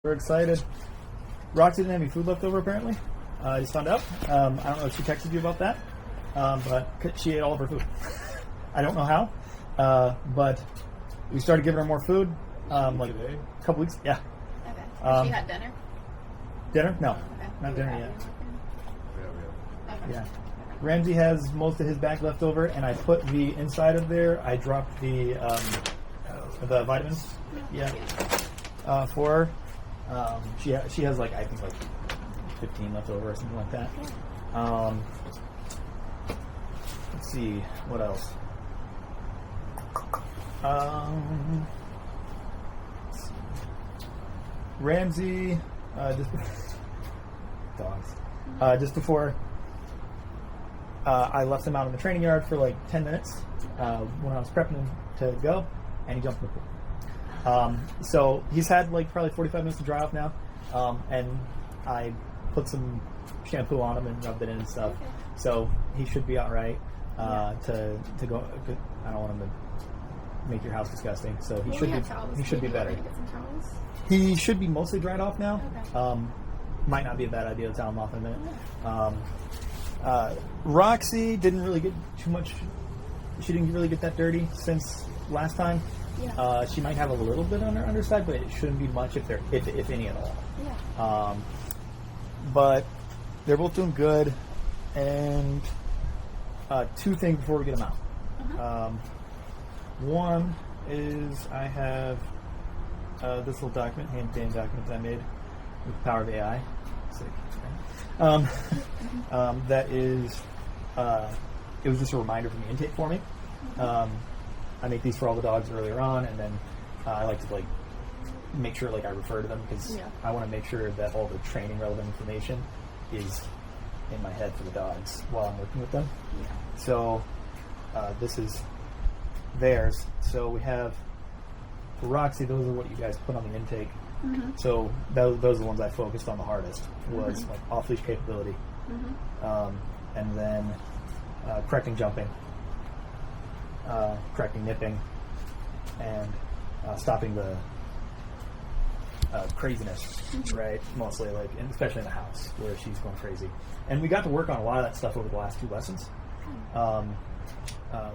We're excited. Roxy didn't have any food left over, apparently. I just found out. I don't know if she texted you about that, but she ate all of her food. I don't know how, but we started giving her more food like today? a couple weeks. Yeah. Okay. Has she had dinner? Dinner? No. Okay. Not dinner yet. Okay. Yeah. Ramsey has most of his bag left over, and I put the inside of there. I dropped the vitamins. Yeah. For her. She has like, I think like 15 left over or something like that. Let's see what else. Let's see. Ramsey just dogs. Just before I left him out in the training yard for like 10 minutes when I was prepping him to go, and he jumped in the pool. So he's had like probably 45 minutes to dry off now, and I put some shampoo on him and rubbed it in and stuff. Okay. So he should be all right to go. I don't want him to make your house disgusting. So he should be better. Get some towels? He should be mostly dried off now. Okay. Might not be a bad idea to towel him off in a minute. Roxy didn't really get too much. She didn't really get that dirty since last time. Yeah. She might have a little bit on her underside, but it shouldn't be much if any at all. Yeah. But they're both doing good. And two things before we get them out. Uh-huh. One is I have this little document, hand-painted document I made with the power of AI. Sick. That is, it was just a reminder from the intake for me. I make these for all the dogs earlier on, and then I like to like make sure like I refer to them because I want to make sure that all the training relevant information is in my head for the dogs while I'm working with them. Yeah. So this is theirs. So we have for Roxy, those are what you guys put on the intake. Mm-hmm. So those are the ones I focused on the hardest was like off-leash capability, and then correcting jumping, correcting nipping, and stopping the craziness, right? Mostly like, and especially in the house where she's going crazy. And we got to work on a lot of that stuff over the last 2 lessons.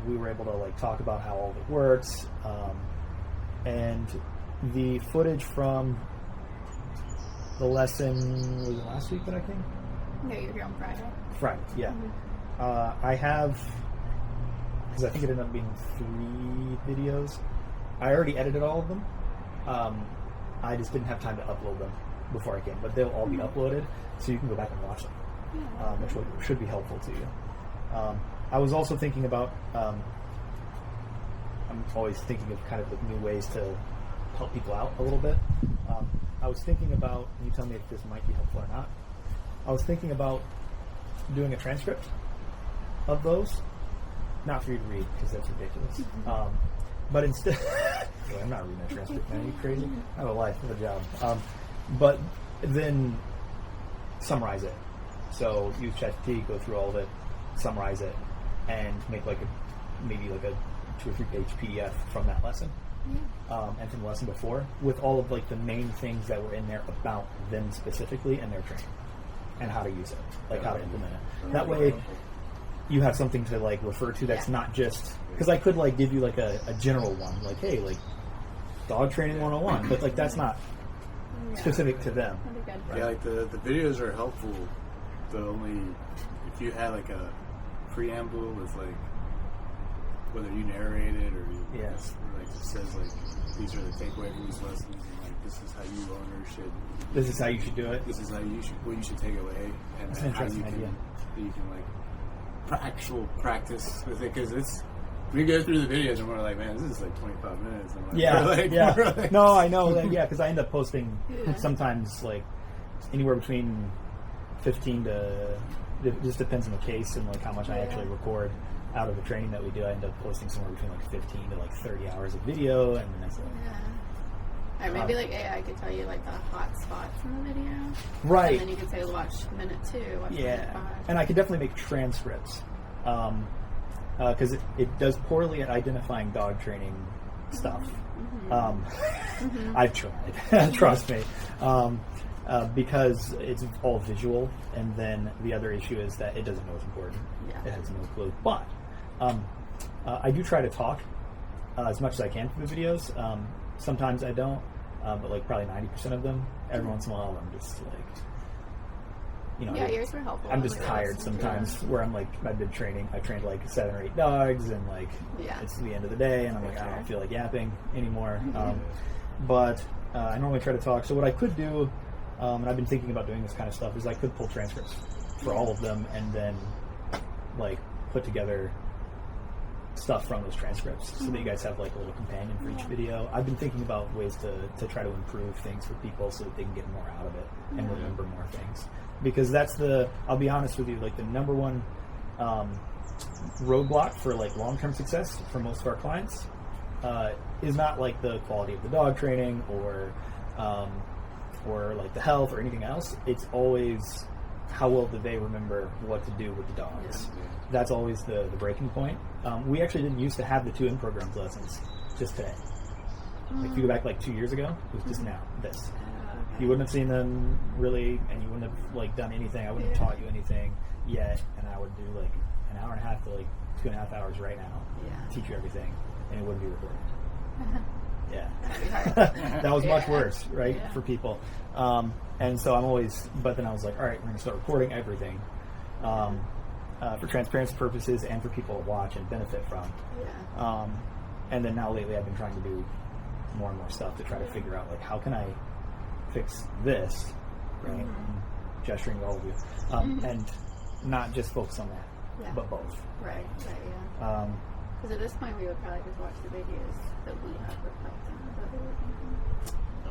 We were able to like talk about how all of it works, and the footage from the lesson, was it last week that I came? No, you're here on Friday. Friday, yeah. I have, because I think it ended up being 3 videos. I already edited all of them. I just didn't have time to upload them before I came, but they'll all be uploaded, so you can go back and watch them, which should be helpful to you. I was also thinking about, I'm always thinking of kind of the new ways to help people out a little bit. I was thinking about, and you tell me if this might be helpful or not, I was thinking about doing a transcript of those, not for you to read because that's ridiculous. But instead, I'm not reading a transcript, man. Are you crazy? I have a life, I have a job. But then summarize it. So use ChatGPT, go through all of it, summarize it, and make like maybe like a 2 or 3 page PDF from that lesson. And from the lesson before, with all of like the main things that were in there about them specifically and their training and how to use it, like how to implement it. That way you have something to like refer to that's not just, because I could like give you like a general one, like, hey, like dog training 101, but like that's not specific to them. Right? Yeah, like the videos are helpful, but only if you had like a preamble with like whether you narrate it or you, or like it says like these are the takeaways from these lessons and like this is how you owner should. This is how you should do it. This is how you should what you should take away, and that's an interesting how idea. You can like actual practice with it because it's. We go through the videos and we're like, man, this is like 25 minutes. And like, No, I know that. Yeah, because I end up posting sometimes like anywhere between 15 to. It just depends on the case and like how much I actually record out of the training that we do. I end up posting somewhere between like 15 to like 30 hours of video, and then that's like. Or maybe like AI could tell you like the hot spots in the video. Right. And then you could say watch minute 2, watch minute 5. And I could definitely make transcripts. Because it does poorly at identifying dog training stuff. I've tried, trust me, because it's all visual, and then the other issue is that it doesn't know it's important. Yeah. It has no clue. But I do try to talk as much as I can for the videos. Sometimes I don't, but like probably 90% of them. Every once in a while, I'm just like, yeah, yours were helpful. I'm just tired sometimes. Where I'm like, I've been training. I trained like 7 or 8 dogs, and like it's the end of the day, and I'm like, I don't feel like yapping anymore. But I normally try to talk. So what I could do, and I've been thinking about doing this kind of stuff, is I could pull transcripts for all of them, and then like put together stuff from those transcripts so that you guys have like a little companion for each video. I've been thinking about ways to try to improve things for people so that they can get more out of it and remember more things, because that's I'll be honest with you, like the number one roadblock for like long-term success for most of our clients is not like the quality of the dog training or like the health or anything else. It's always how well do they remember what to do with the dogs. That's always the breaking point. We actually didn't used to have the 2 in-programs lessons just today. Like if you go back like 2 years ago, it was just now, this. You wouldn't have seen them really, and you wouldn't have like done anything. I wouldn't have taught you anything yet, and I would do like an hour and a half to like 2.5 hours right now, teach you everything, and it wouldn't be recorded. That was much worse, right, for people. And so I'm always, but then I was like, all right, we're going to start recording everything for transparency purposes and for people to watch and benefit from. And then now lately I've been trying to do more and more stuff to try to figure out like how can I fix this, right? Gesturing to all of you, and not just focus on that, but both. Right. Because at this point we would probably just watch the videos that we have for practicing.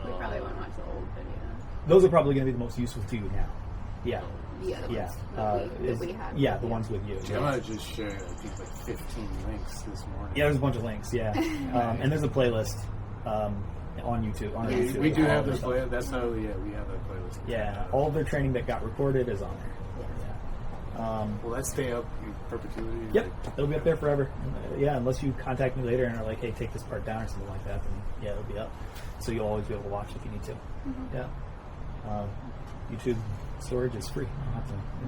We probably won't watch the old videos. Those are probably going to be the most useful to you now. The ones we have. The ones with you. I'm going to just share, I think, like 15 links this morning. Yeah, there's a bunch of links, and there's a playlist on YouTube. On YouTube. We do have this playlist. That's how, we have that playlist. Yeah, all of their training that got recorded is on there. Will that stay up in perpetuity? Yep, it'll be up there forever. Unless you contact me later and are like, hey, take this part down or something like that, then it'll be up. So you'll always be able to watch if you need to. YouTube storage is free.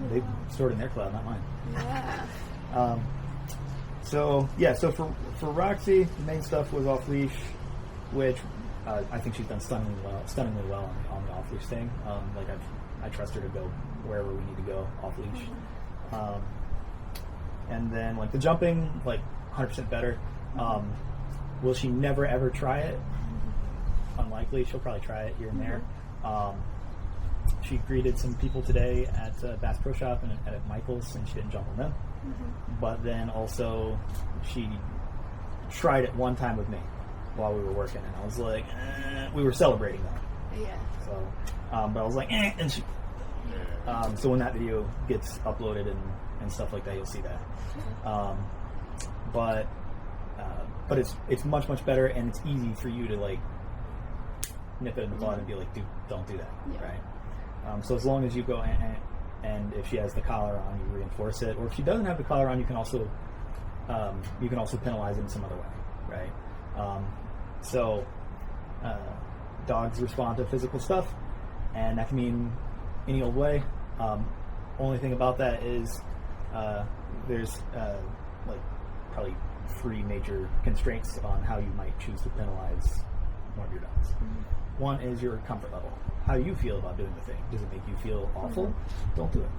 They stored in their cloud, not mine. So for Roxy, the main stuff was off-leash, which I think she's done stunningly well on the off-leash thing. I trust her to go wherever we need to go off-leash. And then like the jumping, like 100% better. Will she never ever try it? Unlikely. She'll probably try it here and there. She greeted some people today at Bass Pro Shop and at Michael's, and she didn't jump on them. But then also she tried it one time with me while we were working, and I was like, we were celebrating though. So, but I was like, and she. So when that video gets uploaded and stuff like that, you'll see that. But it's much better, and it's easy for you to like nip it in the bud and be like, dude, don't do that, right? So as long as you go and if she has the collar on, you reinforce it, or if she doesn't have the collar on, you can also penalize it in some other way, right? Dogs respond to physical stuff, and that can mean any old way. Only thing about that is there's like probably 3 major constraints on how you might choose to penalize one of your dogs. One is your comfort level. How do you feel about doing the thing? Does it make you feel awful? Don't do it,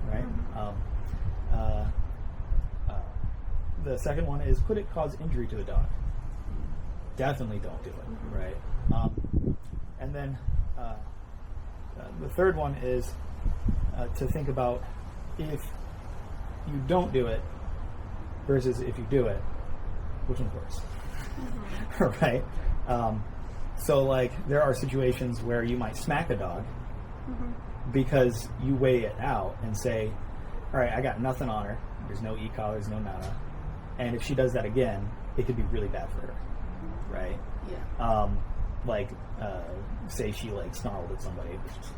right? The second one is, could it cause injury to the dog? Definitely don't do it, right? And then the third one is to think about if you don't do it versus if you do it, which one's worse, right? So like there are situations where you might smack a dog because you weigh it out and say, all right, I got nothing on her. There's no e-collar, there's no nada. And if she does that again, it could be really bad for her, right? Say she like snarled at somebody, which is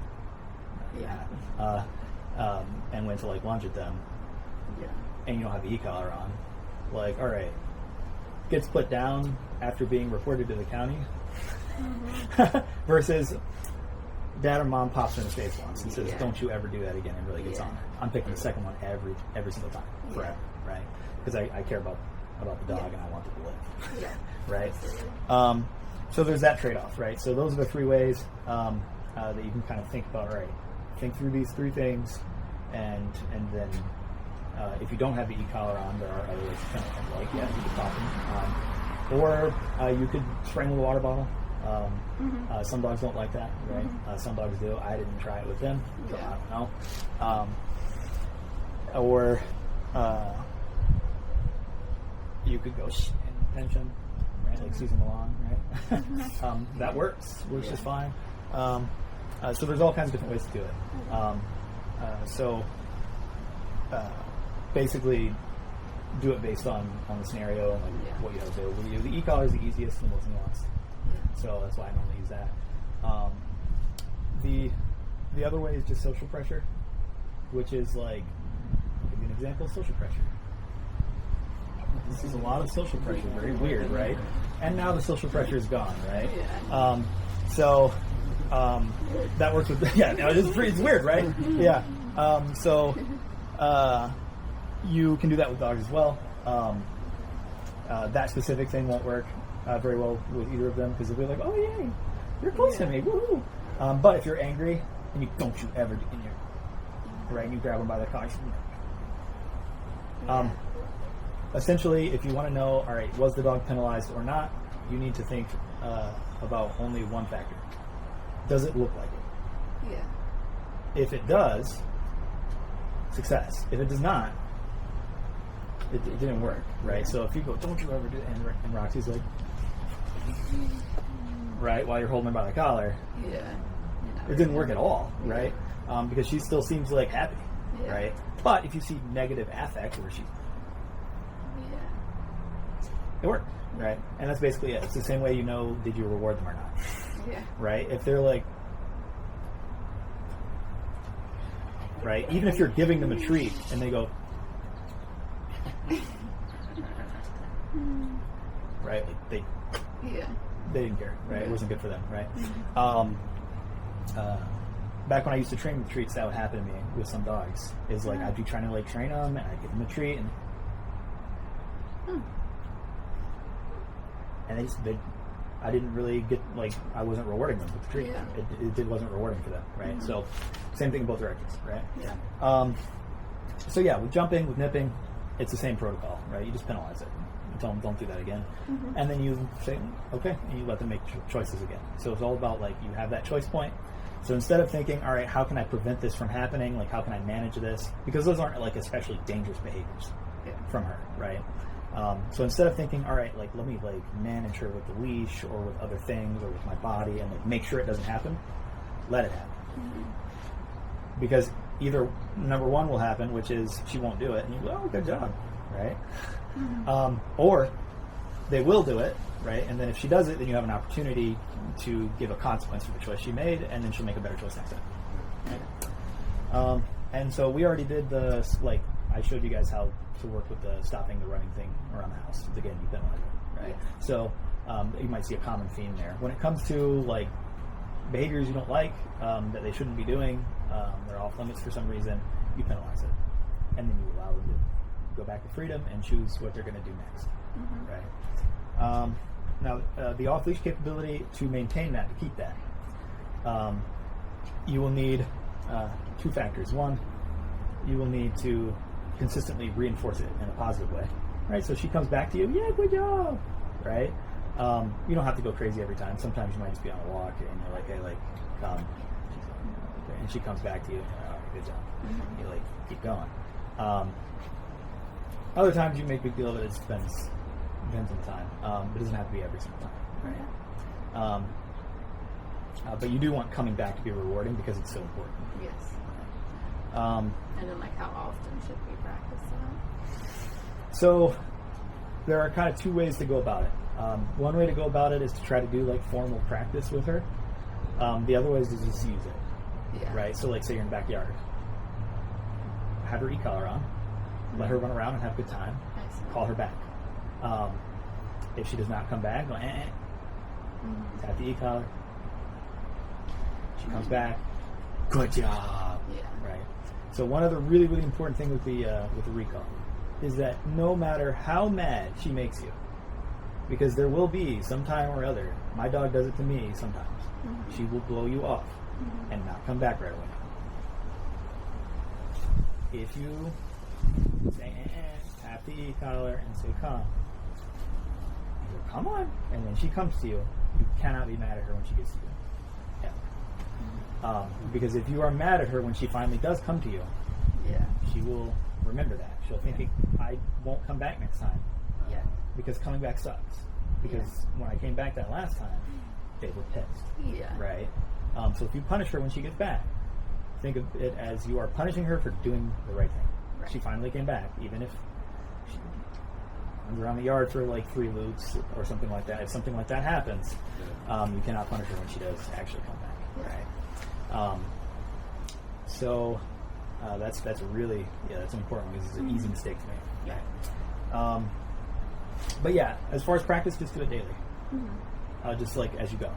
and went to like lunge at them, and you don't have the e-collar on. Like, all right, gets put down after being reported to the county Mm-hmm. versus dad or mom pops her in the face once and says, Yeah. "Don't you ever do that again," and really gets Yeah. on her. I'm picking the second one every single time, forever, right? Because I care about the dog and I want it to live, Yeah. right? Absolutely. So there's that trade-off, right? So those are the 3 ways that you can kind of think about. Right, think through these 3 things, and then if you don't have the e-collar on, there are other ways to kind of like, yeah, you could pop them, or you could spray them with a water bottle. Some dogs don't like that, right? Some dogs do. I didn't try it with them, so Yeah. I don't know. Or you could go and pinch them, right? Like Susan Milan, right? That works just fine. So there's all kinds of different ways to do it. Basically, do it based on the scenario and like what you have available to you. The e-collar is the easiest and most nuanced, so that's why I normally use that. The other way is just social pressure, which is like, I'll give you an example of social pressure. This is a lot of social pressure, very weird, right? And now the social pressure is gone, right? Yeah. That works with, it's weird, right? Yeah. You can do that with dogs as well. That specific thing won't work very well with either of them because they'll be like, "Oh yay, you're close to me, woohoo!" But if you're angry and you don't you ever do in your right, and you grab them by the collar. Essentially, if you want to know, all right, was the dog penalized or not, you need to think about only one factor: does it look like it? Yeah. If it does, success. If it does not, it didn't work, right? So if you go, "Don't you ever do it," and Roxy's like, right, while you're holding her by the collar, Yeah. it didn't work at all, right? Because she still seems like happy, Yeah. right? But if you see negative affect where she's, it worked, right? And that's basically it. It's the same way you know, did you reward them or not, Yeah. right? If they're like, right, even if you're giving them a treat and they go, right, like they didn't care, right? It wasn't good for them, right? Back when I used to train with treats, that would happen to me with some dogs. Is like I'd be trying to like train them, and I'd give them a treat, and I didn't really get, like, I wasn't rewarding them with the treat. Yeah. It wasn't rewarding for them, right? So same thing in both directions, right? Yeah. So yeah, with jumping, with nipping, it's the same protocol, right? You just penalize it. You tell them, don't do that again. And then you say, okay, and you let them make choices again. So it's all about, like, you have that choice point. So instead of thinking, all right, how can I prevent this from happening? Like, how can I manage this? Because those aren't, like, especially dangerous behaviors from her, right? So instead of thinking, all right, like, let me, like, manage her with the leash or with other things or with my body and, like, make sure it doesn't happen, let it happen. Because either number one will happen, which is she won't do it, and you go, oh, good job, right? Or they will do it, right? And then if she does it, then you have an opportunity to give a consequence for the choice she made, and then she'll make a better choice next time. Right? And so we already did like, I showed you guys how to work with the stopping the running thing around the house. Again, you penalize it, right? So you might see a common theme there. When it comes to, like, behaviors you don't like, that they shouldn't be doing, they're off limits for some reason, you penalize it. And then you allow them to go back to freedom and choose what they're going to do next, right? Now, the off-leash capability, to maintain that, to keep that, you will need 2 factors. One, you will need to consistently reinforce it in a positive way, right? So she comes back to you, yeah, good job, right? You don't have to go crazy every time. Sometimes you might just be on a walk and you're like, hey, like, come. She's like, okay. And she comes back to you, all right, good job. You, like, keep going. Other times you make a big deal of it. It depends on the time. It doesn't have to be every single time, right? But you do want coming back to be rewarding because it's so important. Yes. And then, like, how often should we practice that? So there are kind of 2 ways to go about it. One way to go about it is to try to do, like, formal practice with her. The other way is to just use it, right? So, like, say you're in the backyard, have her e-collar on, let her run around and have a good time, call her back. If she does not come back, go tap the e-collar. She comes back. Good job. Yeah. Right. So one other really, really important thing with the recall is that no matter how mad she makes you, because there will be some time or other, my dog does it to me sometimes, she will blow you off and not come back right away. If you say, tap the e-collar and say, come, you go, come on, and then she comes to you, you cannot be mad at her when she gets to you. Yeah. Because if you are mad at her when she finally does come to you, she will remember that. She'll think, I won't come back next time. Yeah. Because coming back sucks. Because when I came back that last time, they were pissed. Yeah. Right? So if you punish her when she gets back, think of it as you are punishing her for doing the right thing. Right. She finally came back, even if she runs around the yard for like 3 loops or something like that. If something like that happens, you cannot punish her when she does actually come back. Right? So that's a really that's an important one because it's an easy mistake to make. Yeah. But yeah, as far as practice, just do it daily, just like as you go,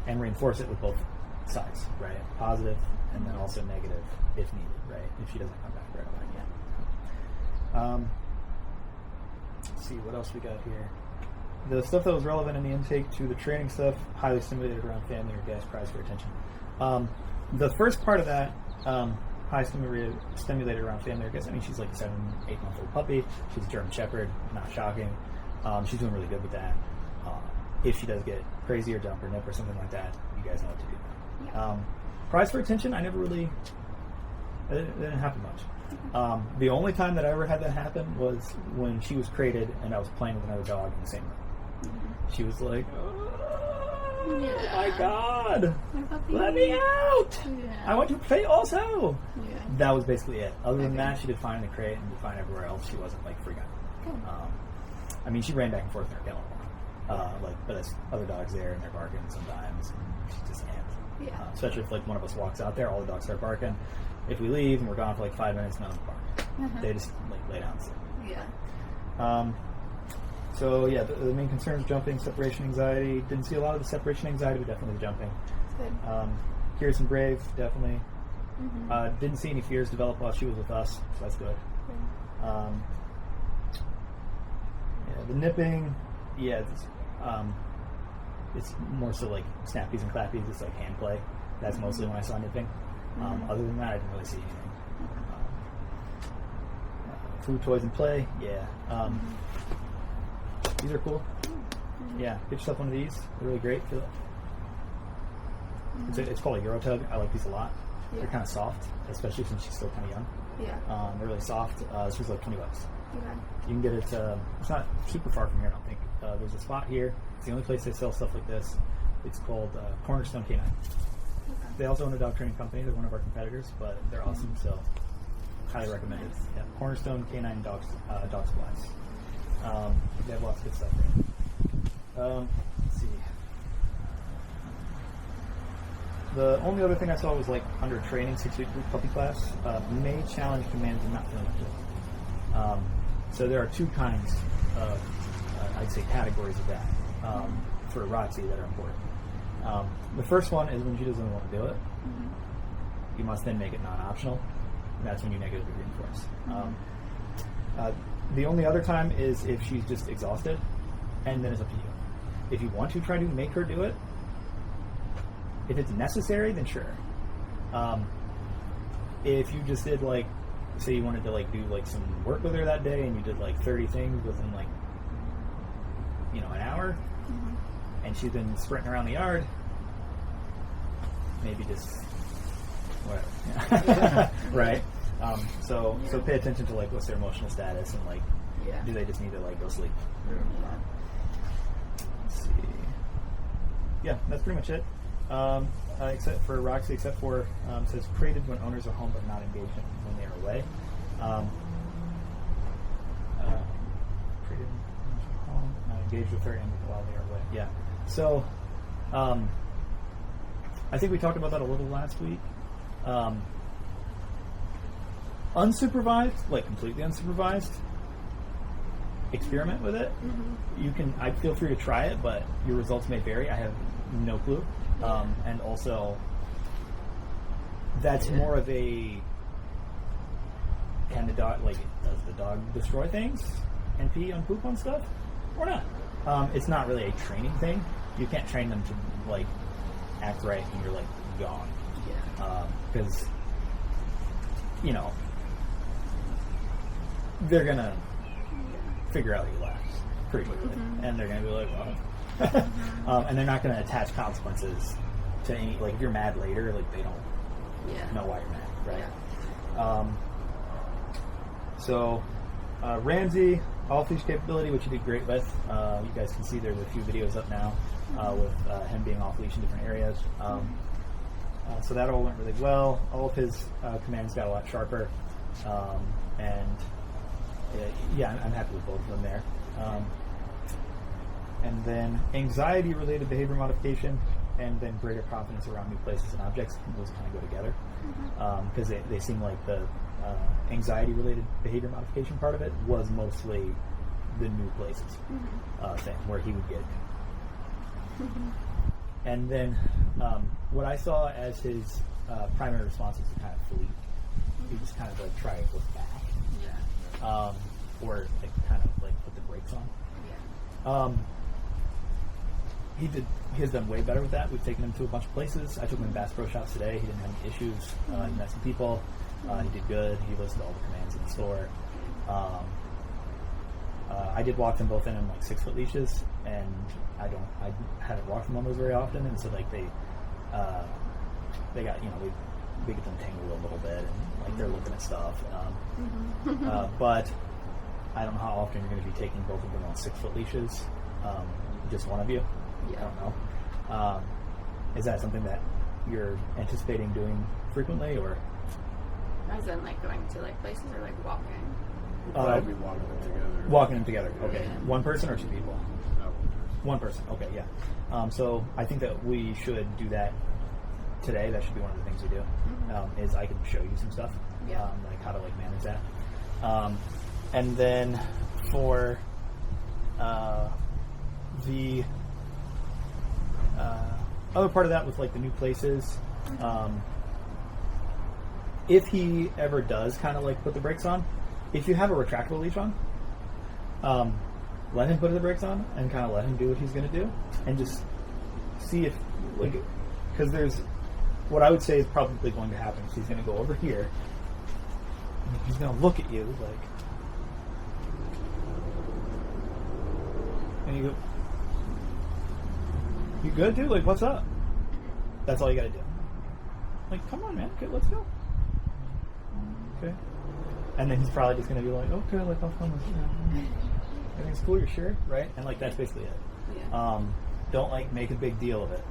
and reinforce it with both sides, right? Positive and then also negative if needed, right? If she doesn't come back right away. Let's see what else we got here. The stuff that was relevant in the intake to the training stuff, highly stimulated around family or guests, prize for attention. The first part of that, high stimulated around family or guests, I mean, she's like a 7-8 month old puppy. She's a German Shepherd, not shocking. She's doing really good with that. If she does get crazy or jump or nip or something like that, you guys know what to do. Yeah. Prize for attention, I never really, it didn't happen much. The only time that I ever had that happen was when she was crated and I was playing with another dog in the same room. She was like, oh my God, let me out. I want to play also. That was basically it. Other than that, she did fine in the crate and did fine everywhere else. She wasn't like freaking out. I mean, she ran back and forth in her kennel. But there's other dogs there and they're barking sometimes. And she just can't. Especially if like one of us walks out there, all the dogs start barking. If we leave and we're gone for like 5 minutes, none of them bark. They just like lay down and sit. So yeah, the main concerns: jumping, separation anxiety. Didn't see a lot of the separation anxiety, but definitely the jumping. Good. Curious and brave, definitely. Didn't see any fears develop while she was with us, so that's good. The nipping, it's more so like snappies and clappies. It's like hand play. That's mostly when I saw nipping. Other than that, I didn't really see anything. Food, toys, and play. These are cool. Get yourself one of these. They're really great. It's called a Euro Tug. I like these a lot. They're kind of soft, especially since she's still kind of young. They're really soft. This was like $20. You can get it. It's not super far from here, I don't think. There's a spot here. It's the only place they sell stuff like this. It's called Cornerstone K9. They also own a dog training company. They're one of our competitors, but they're awesome. So highly recommend it. Cornerstone K9 dog supplies. They have lots of good stuff there. Let's see. The only other thing I saw was like under training 6-week group puppy class. May challenge commands and not feeling like it. So there are 2 kinds of, I'd say, categories of that for Roxy that are important. The first one is when she doesn't want to do it. You must then make it non-optional. And that's when you negatively reinforce. The only other time is if she's just exhausted, and then it's up to you. If you want to try to make her do it, if it's necessary, then sure. If you just did like, say you wanted to like do like some work with her that day, and you did like 30 things within like, an hour, and she's been sprinting around the yard, maybe just whatever, right? So pay attention to like what's their emotional status and like do they just need to like go sleep? Let's see. Yeah, that's pretty much it. Except for Roxy, it says created when owners are home but not engaged when they are away. Created when owners are home but not engaged with her and while they are away. Yeah. So I think we talked about that a little last week. Unsupervised, like completely unsupervised, experiment with it. You can. I feel free to try it, but your results may vary. I have no clue. And also, that's more of a, can the dog, like, does the dog destroy things and pee on poop on stuff or not? It's not really a training thing. You can't train them to, like, act right and you're, like, gone. Because, you know, they're going to figure out you left pretty quickly. And they're going to be like, well. And they're not going to attach consequences to any, like, if you're mad later, like, they don't know why you're mad, right? So, Ramsey, off-leash capability, which you did great with. You guys can see there's a few videos up now with him being off-leash in different areas. So that all went really well. All of his commands got a lot sharper. And I'm happy with both of them there. And then anxiety-related behavior modification, and then greater confidence around new places and objects. Those kind of go together because they seem like the anxiety-related behavior modification part of it was mostly the new places thing where he would get. And then what I saw as his primary responses to kind of flee. He just kind of like try to look back, or like kind of like put the brakes on. He has done way better with that. We've taken him to a bunch of places. I took him in Bass Pro Shops today. He didn't have any issues. He met some people. He did good. He listened to all the commands in the store. I did walk them both in on like 6-foot leashes, and I haven't walked them on those very often, and so like they got, you know, we get them tangled a little bit, and like they're looking at stuff. But I don't know how often you're going to be taking both of them on 6-foot leashes. Just one of you. I don't know. Is that something that you're anticipating doing frequently, or? As in, like, going to, like, places or, like, walking? We'll probably be walking them together. Walking them together, okay. Yeah. One person or two people? No, One person, okay, yeah. So I think that we should do that today. That should be one of the things we do, is I can show you some stuff, like how to, like, manage that. And then for the other part of that with like the new places, if he ever does kind of like put the brakes on, if you have a retractable leash on, let him put the brakes on and kind of let him do what he's going to do, and just see if, like, because there's what I would say is probably going to happen. He's going to go over here and he's going to look at you like, and you go, "You good, dude? Like, what's up?" That's all you got to do. Like, come on, man. Okay, let's go. Okay. And then he's probably just going to be like, "Okay, like, I'll come with you. Everything's cool, you're sure?" Right? And, like, that's basically it. Yeah. Don't, like, make a big deal of it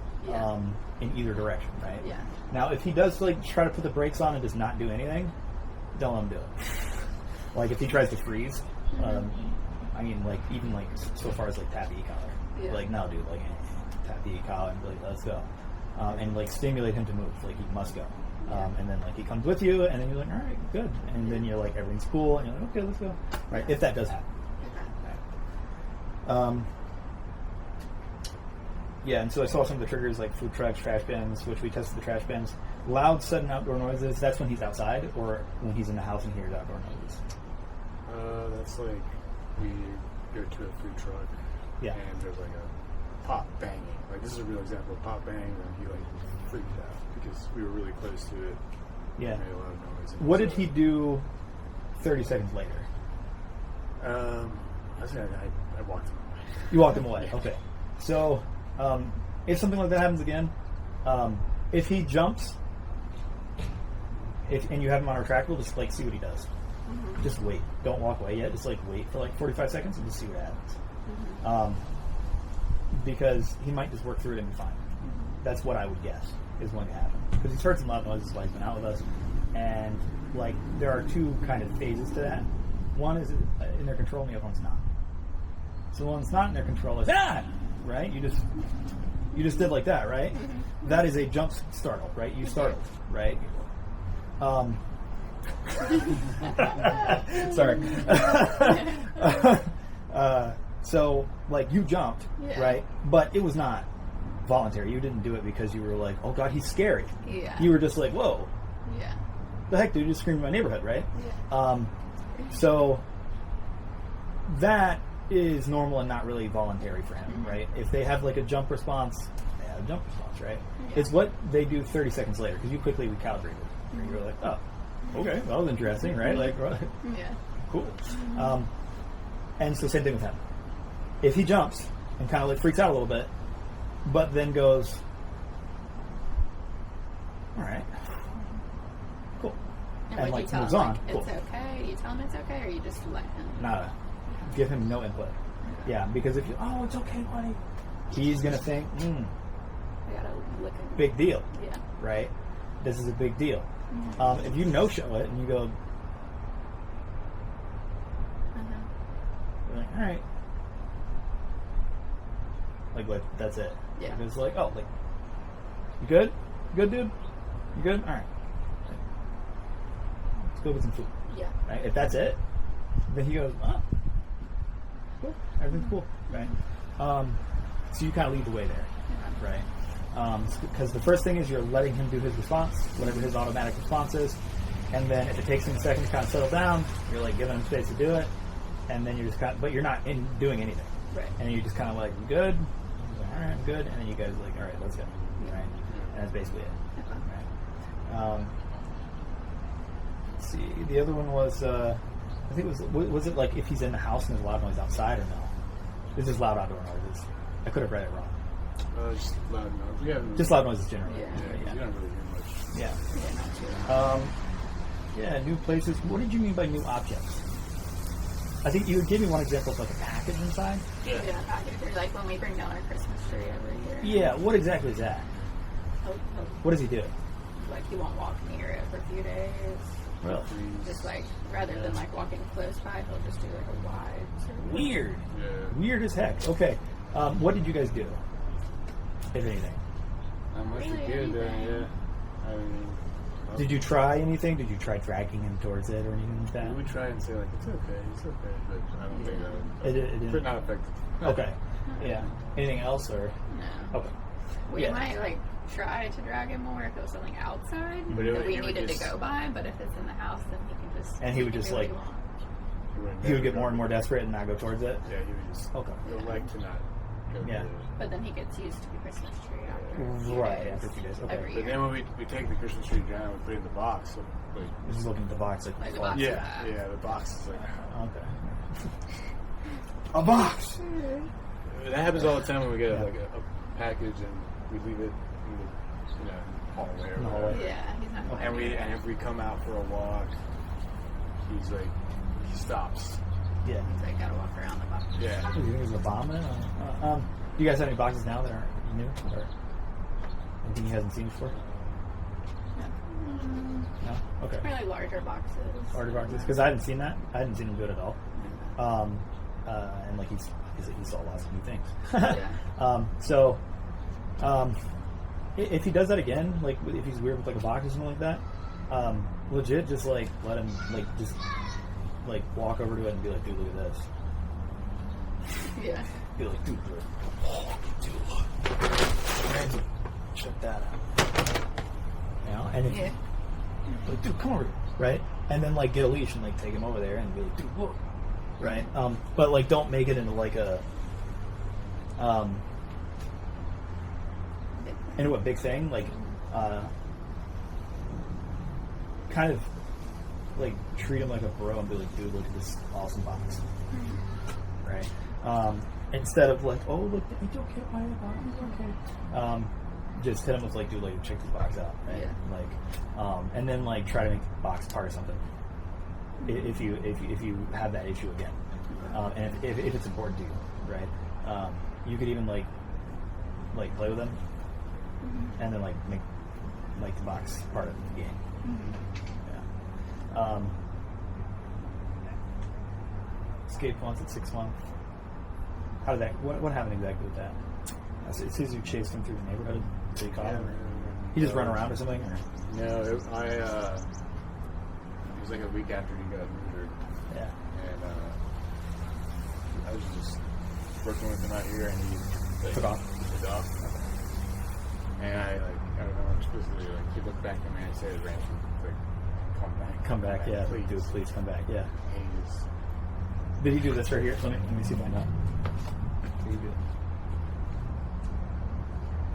in either direction, right? Yeah. Now, if he does, like, try to put the brakes on and does not do anything, don't let him do it. Like, if he tries to freeze, I mean, like, even, like, so far as, like, tap the e-collar. Yeah. Like, no, dude, like, tap the e-collar and be like, let's go. And, like, stimulate him to move. Like, he must go. And then, like, he comes with you, and then you're like, all right, good. And then you're like, everything's cool, and you're like, okay, let's go. Right? If that does happen. Right. Yeah, and so I saw some of the triggers, like food trucks, trash bins, which we tested the trash bins. Loud, sudden outdoor noises, that's when he's outside, or when he's in the house and hears outdoor noises? that's like we go to a food truck and there's like a pop banging. Like this is a real example of pop bang, and he like freaked out because we were really close to it. Yeah. It made a lot of noise. What did he do 30 seconds later? I said I walked him away. You walked him away. Okay. So, if something like that happens again, if he jumps, and you have him on a retractable, just like see what he does. Mm-hmm. Just wait. Don't walk away yet. Just like wait for like 45 seconds and just see what happens. Mm-hmm. Because he might just work through it and be fine. Mm-hmm. That's what I would guess is going to happen. Because he's heard some loud noises while he's been out with us, and like there are two kind of phases to that. One is in their control, and the other one's not. So the one that's not in their control is right. You just did like that, right? Mm-hmm. That is a jump startle, right? You startled, right? Sorry. So, like, you jumped, Yeah. right? But it was not voluntary. You didn't do it because you were like, oh, God, he's scary. Yeah. You were just like, whoa, Yeah. the heck, dude, you just screamed in my neighborhood, right? Yeah. So that is normal and not really voluntary for him, right? If they have, like, a jump response, they have a jump response, right? Yeah. It's what they do 30 seconds later, because you quickly recalibrated. You were like, oh, okay, that was interesting, right? Like, Yeah. cool. And so same thing with him. If he jumps and kind of like freaks out a little bit, but then goes, all right, cool, and like you tell moves him, on, like, cool. it's okay. You tell him it's okay, or you just let him. Nada. Give him no input. Yeah, because if you, oh, it's okay, buddy, he's gonna think, I gotta lick him. big deal, Yeah. right? This is a big deal. If you no-show it and you go, you're like, all right, like that's it. Yeah. It's like, oh, like, you good? You good, dude? You good? All right. Let's go get some food. Yeah. Right? If that's it, then he goes, oh, cool. Everything's cool, right? So you kind of lead the way there, right? Because the first thing is you're letting him do his response, whatever his automatic response is, and then if it takes him a second to kind of settle down, you're like giving him space to do it, and then you're just kind of, but you're not doing anything, Right. and then you just kind of like, you good? He's like, all right, I'm good, and then you guys are like, all right, let's go, right? And that's basically it. Right? Let's see. The other one was, I think it was it like if he's in the house and there's loud noise outside or no? This is loud outdoor noises. I could have read it wrong. Just loud noise. We haven't Just loud noises generally. Yeah. Yeah, you don't really hear much. Yeah. Yeah, not too. Yeah, new places. What did you mean by new objects? I think you would give me one example of like a package inside. Yeah, package. Or like when we bring down our Christmas tree every year. Yeah, what exactly is that? What does he do? Like he won't walk near it for a few days. Really? Just like rather than like walking close by, he'll just do like a wide circle. Weird. Yeah. Weird as heck. Okay. What did you guys do? If anything. Not much Really we did, anything. yeah. I mean, Did you try anything? Did you try dragging him towards it or anything like that? we would try and say, like, it's okay, but I don't think that It didn't. would not effective. Okay. Yeah. Anything else or? No. Okay. We Yeah. might like try to drag him more if it was something outside But that we he would needed to just- go by. But if it's in the house, then he can just. And he would can just, do what like, he wants. He would get more and more desperate and not go towards it? Yeah, he would just Okay. he'll like to not go Yeah. to it. But then he gets used to the Christmas tree after a few Right, days, after a few days, okay. Every But year. then when we take the Christmas tree down, we put it in the box. So, like, He's just looking at the box like, Like the fuck. box. yeah, the box is like. Okay. A box! That happens all the time when we get Yeah. like a package and we leave it in the hallway or In the whatever. hallway. Yeah, he's not. And if we come out for a walk, he's like he stops. Yeah. He's like gotta walk around the box. Yeah. Do you think there's a bomb in it? Do you guys have any boxes now that are new? Or anything he hasn't seen before? No? Okay. Probably larger boxes. Larger boxes? Because I hadn't seen that. I hadn't seen him do it at all. And like he saw lots of new things. Yeah. If he does that again, like if he's weird with like a box or something like that, legit just like let him like just like walk over to it and be like, dude, look at this. Yeah. Be like, dude, look. Check that out. You know, and if Yeah. like, dude, come over here, right? And then like get a leash and like take him over there and be like, dude, look, right? But like don't make it into like a into a big thing, like kind of like treat him like a bro and be like, dude, look at this awesome box, right? Instead of like, oh, look, it's okay, buy the box, it's okay. Just hit him with like, dude, like check this box out, right? Yeah. Like, and then like try to make the box part of something. If you have that issue again, and if it's important to you, right? You could even like play with them, and then like make the box part of the game. Yeah. Escaped once at 6 months. How did that? What happened exactly with that? It says you chased him through the neighborhood. So you caught him. He just run around or something? Or? No, it was like a week after he got injured. Yeah. And I was just working with him out here, and he like, Took off. Took off. And I don't know, explicitly, like, he looked back at me and I said, Ramsey, like, Come back, yeah. please. Dude, please come back, yeah. And he just, Did he do this right here? Let me see if I know. Did he do it?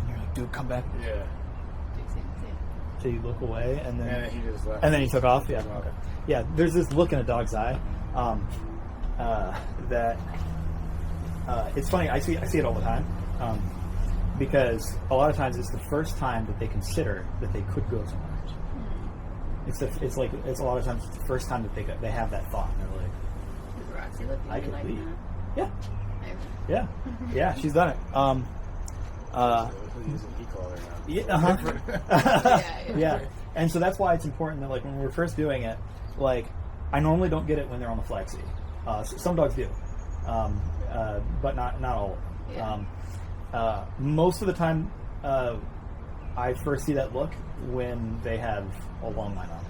And you're like, dude, come back. yeah. So you look away, and then And he just left. and then he took off. Yeah. Took off. Okay. Yeah. There's this look in a dog's eye that it's funny. I see it all the time because a lot of times it's the first time that they consider that they could go somewhere. It's a lot of times it's the first time that they have that thought. And they're like, Does Roxy look I at you could like leave. that? Yeah. Yeah. She's done it. He's an e-collar now. Yeah. Yeah. And so that's why it's important that, like, when we're first doing it, like, I normally don't get it when they're on the flexi. Some dogs do, but not all of them. Yeah. Most of the time, I first see that look when they have a long line on.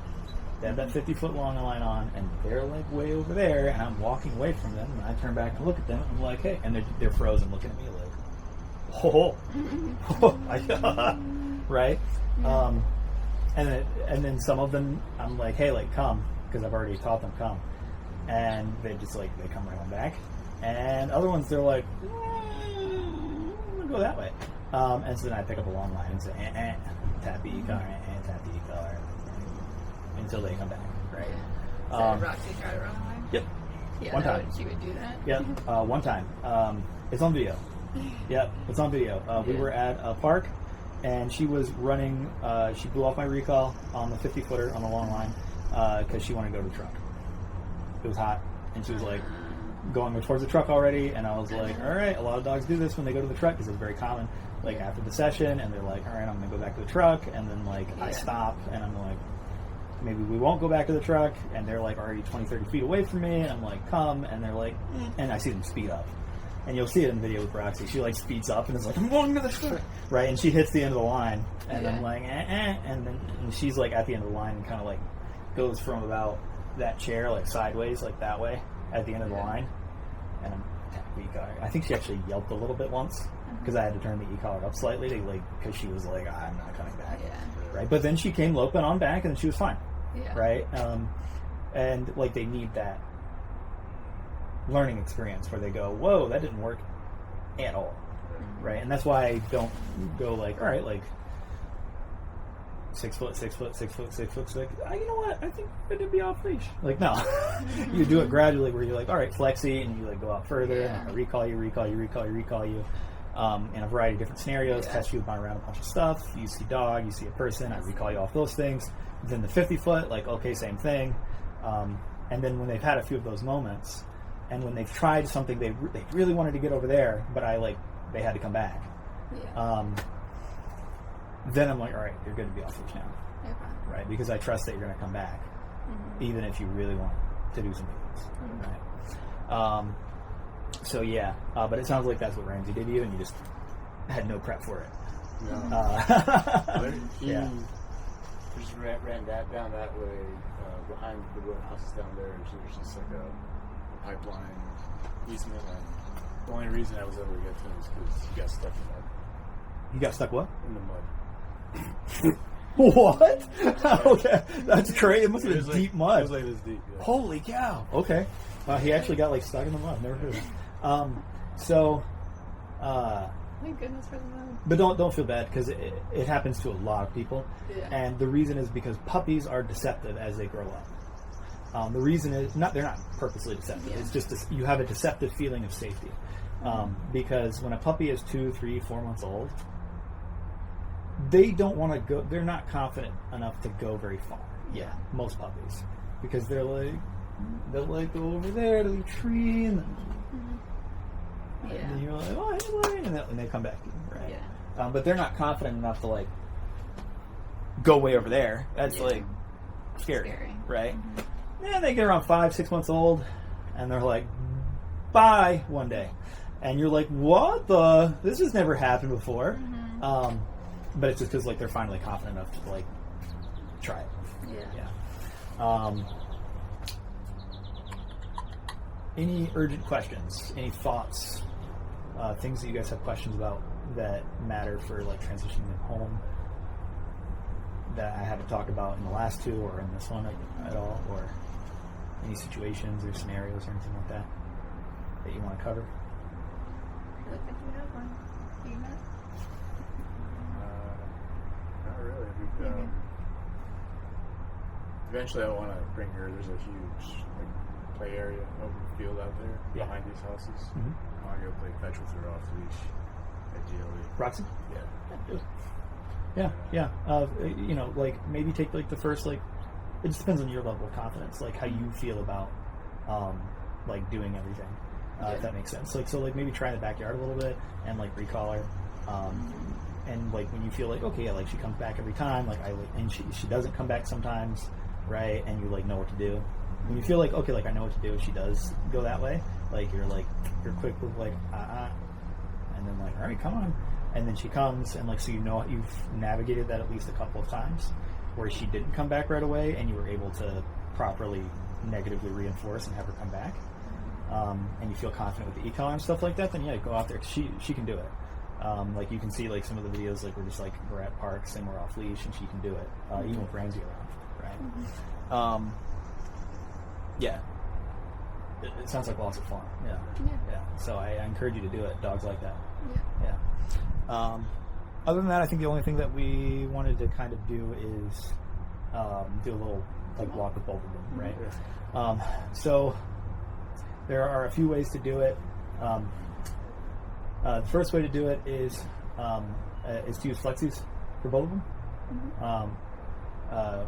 They have that 50-foot long line on, and they're like way over there, and I'm walking away from them, and I turn back and look at them, and I'm like, hey, and they're frozen, looking at me like, oh, right? And then some of them, I'm like, hey, like, come, because I've already taught them come, and they just like they come right on back, and other ones they're like, I'm gonna go that way, and so then I pick up a long line and say, tap the e-collar, tap the e-collar, until they come back, right? So Roxy tried to run away? Yep. Yeah, One time. She would do that? Yep. One time. It's on video. Yep, it's on video. We were at a park, and she was running. She blew off my recall on the 50-footer on the long line because she wanted to go to the truck. It was hot, and she was like going towards the truck already, and I was like, all right, a lot of dogs do this when they go to the truck because it's very common. Like after the session, and they're like, all right, I'm going to go back to the truck, and then like I stop, and I'm like, maybe we won't go back to the truck, and they're like already 20, 30 feet away from me, and I'm like, come, and they're like, and I see them speed up. And you'll see it in the video with Roxy. She like speeds up and is like, I'm going to the truck, right? And she hits the end of the line, and I'm like, and then she's like at the end of the line and kind of like goes from about that chair like sideways, like that way at the end of the line, and I think she actually yelped a little bit once because I had to turn the e-collar up slightly to like because she was like, I'm not coming back, right? But then she came loping on back, and she was fine, right? And like they need that learning experience where they go, whoa, that didn't work at all, right? And that's why I don't go like, all right, like 6 foot, 6 foot, 6 foot, 6 foot, 6. You know what? I think it would be off leash. Like, no, you do it gradually where you're like, all right, flexi, and you like go out further, and I recall you, in a variety of different scenarios, test you around a bunch of stuff. You see dog, you see a person, I recall you off those things. Then the 50 foot, like, okay, same thing. And then when they've had a few of those moments, and when they've tried something they really wanted to get over there, but they had to come back. Then I'm like, all right, you're good to be off leash now, right? Because I trust that you're going to come back, even if you really want to do something else, right? So yeah, but it sounds like that's what Ramsey did to you, and you just had no prep for it. He just ran that down that way behind the row houses down there. So there's just like a pipeline easement, and the only reason I was able to get to him is because he got stuck in the mud. You got stuck what? In the mud. What? Okay, that's crazy. It must have been deep mud. It was like this deep. Yeah. Holy cow! Okay, he actually got like stuck in the mud. Never heard of it. Thank goodness for the mud. But don't feel bad because it happens to a lot of people, and the reason is because puppies are deceptive as they grow up. The reason is they're not purposely deceptive. It's just you have a deceptive feeling of safety because when a puppy is 2, 3, 4 months old, they don't want to go. They're not confident enough to go very far. Yeah, most puppies, because they'll like go over there to the tree, and then you're like, oh, hey, and they come back to you, right? Yeah. But they're not confident enough to like go way over there. That's like scary, right? Yeah, they get around 5, 6 months old, and they're like, bye one day, and you're like, what the? This has never happened before. But it's just because like they're finally confident enough to like try it. any urgent questions, any thoughts, things that you guys have questions about that matter for like transitioning them home that I haven't talked about in the last two or in this one at all, or any situations or scenarios or anything like that that you want to cover? I look like you have one. Do you know? Not really. Eventually, I want to bring her. There's a huge like play area, open field out there behind these houses. Mm-hmm. I want to go play fetch with her off leash, ideally. Roxy? Yeah. Yeah. You know, like maybe take like the first like. It just depends on your level of confidence, like how you feel about like doing everything. If that makes sense. Like so, like maybe try in the backyard a little bit and like recall her. And like when you feel like okay, like she comes back every time, like and she doesn't come back sometimes, right? And you like know what to do. When you feel like okay, like I know what to do, if she does go that way, like you're quick with like and then like all right, come on, and then she comes and like so you know you've navigated that at least a couple of times where she didn't come back right away and you were able to properly negatively reinforce and have her come back, and you feel confident with the e-collar and stuff like that, then yeah, go out there. She can do it. Like you can see like some of the videos like we're at parks and we're off leash and she can do it, even with Ramsey around, right? Mm-hmm. Yeah. It sounds like lots of fun. Yeah. So I encourage you to do it. Dogs like that. Yeah. Other than that, I think the only thing that we wanted to kind of do is do a little like walk with both of them, right? Yeah. So there are a few ways to do it. The first way to do it is to use flexies for both of them. Mm-hmm.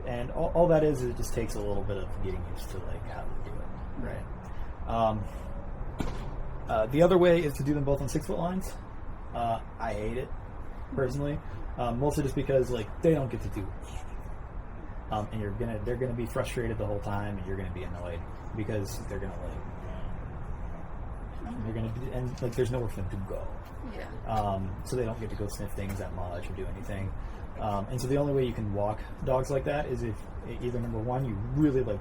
And all that is it just takes a little bit of getting used to like how to do it, right? The other way is to do them both on 6-foot lines. I hate it personally, mostly just because like they don't get to do it, and they're gonna be frustrated the whole time, and you're gonna be annoyed because they're gonna and like there's nowhere for them to go. Yeah. So they don't get to go sniff things that much or do anything. And so the only way you can walk dogs like that is if either number one, you really like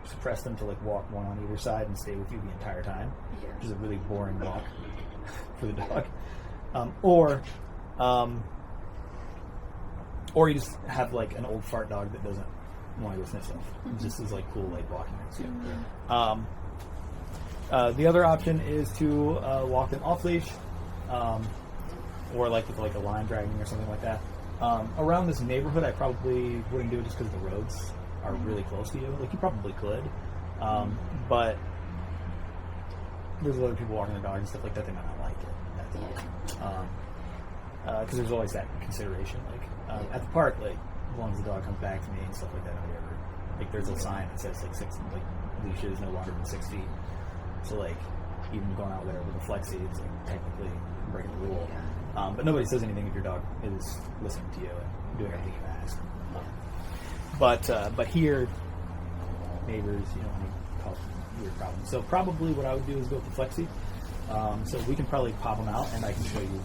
suppress them to like walk one on either side and stay with you the entire time, which is a really boring walk for the dog. Or you just have like an old fart dog that doesn't want to go sniff stuff. It just is like cool like walking next to you. The other option is to walk them off leash, or like with like a line dragging or something like that. Around this neighborhood, I probably wouldn't do it just because the roads are really close to you. Like you probably could, but there's other people walking their dogs and stuff like that. They might not like it. That's all. Because there's always that consideration. Like at the park, like as long as the dog comes back to me and stuff like that, nobody ever like there's a sign that says like leashes no longer than 6 feet. So like even going out there with a flexi, it's like technically breaking the rule. But nobody says anything if your dog is listening to you and doing everything you ask. But here, neighbors, you don't want to cause weird problems. So probably what I would do is go with the flexi. So we can probably pop them out and I can show you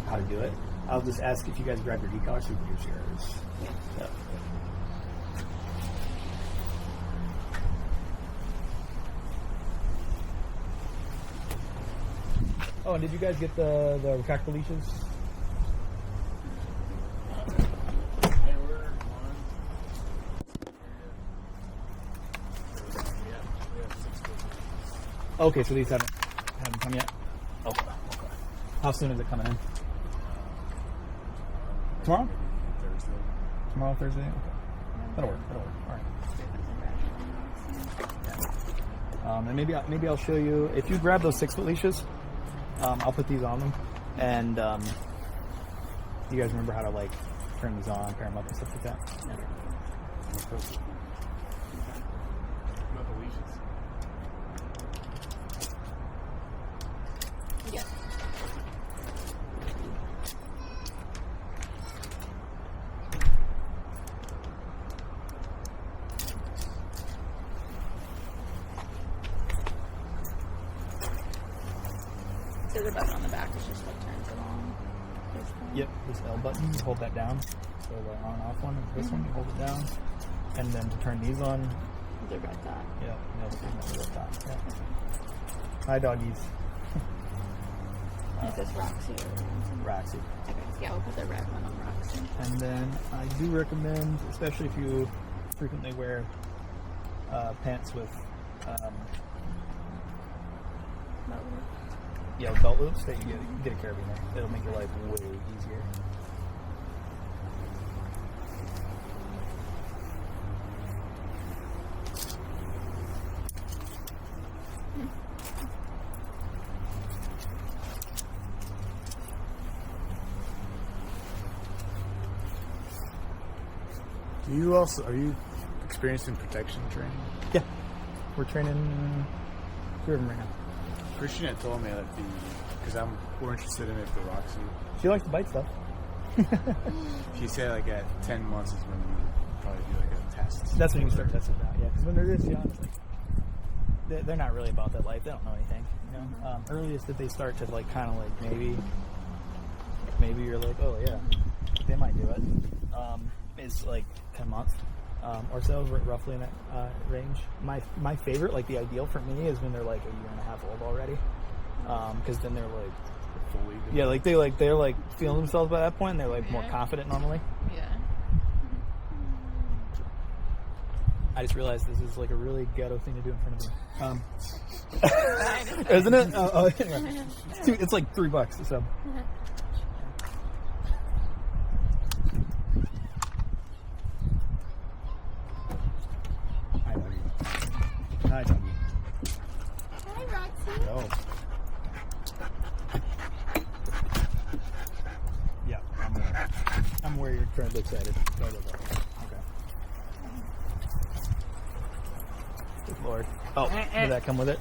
how to do it. I'll just ask if you guys grab your e-collar so we can use yours. Yeah. Oh, and did you guys get the retractable leashes? I ordered one. We have 6 leashes. Okay, so these haven't come yet? Okay. How soon is it coming in? Tomorrow? Maybe Thursday. Tomorrow, Thursday? Okay. That'll work. All right. And maybe I'll show you, if you grab those 6-foot leashes, I'll put these on them, and you guys remember how to like turn these on, pair them up, and stuff like that. Yeah. About the leashes. Yeah. So the button on the back is just what turns it on. Yep, this L button, you hold that down. So the on and off one, this one, you hold it down. And then to turn these on, the red dot. Yeah, male's female, red dot. Yeah. Hi, doggies. Is this Roxy or Ramsey? Roxy. Okay, yeah, we'll put the red one on Roxy. And then I do recommend, especially if you frequently wear pants with belt loops, that you get a carabiner. It'll make your life way easier. Are you experiencing protection training? Yeah. We're training 2 of them right now. Christian had told me that because we're interested in it for Roxy. She likes to bite stuff. He said like at 10 months is when you probably do like a test. That's when you start testing it out, yeah. Because when they're this young, it's like, they're not really about that life. They don't know anything, you know. Earliest that they start to like kind of like maybe you're like, oh yeah, they might do it. Is like 10 months or so, roughly in that range. My favorite, like the ideal for me, is when they're like 1.5 years old already, because then they're like fully. Yeah, like they're like feeling themselves by that point. And they're like more confident normally. Yeah. I just realized this is like a really ghetto thing to do in front of me. Isn't it? Anyway. It's like $3. So. Hi, doggy. Hi, Roxy. Yo. Yeah, I'm where you're trying to be excited. Go. Okay. Good Lord. Oh, did that come with it?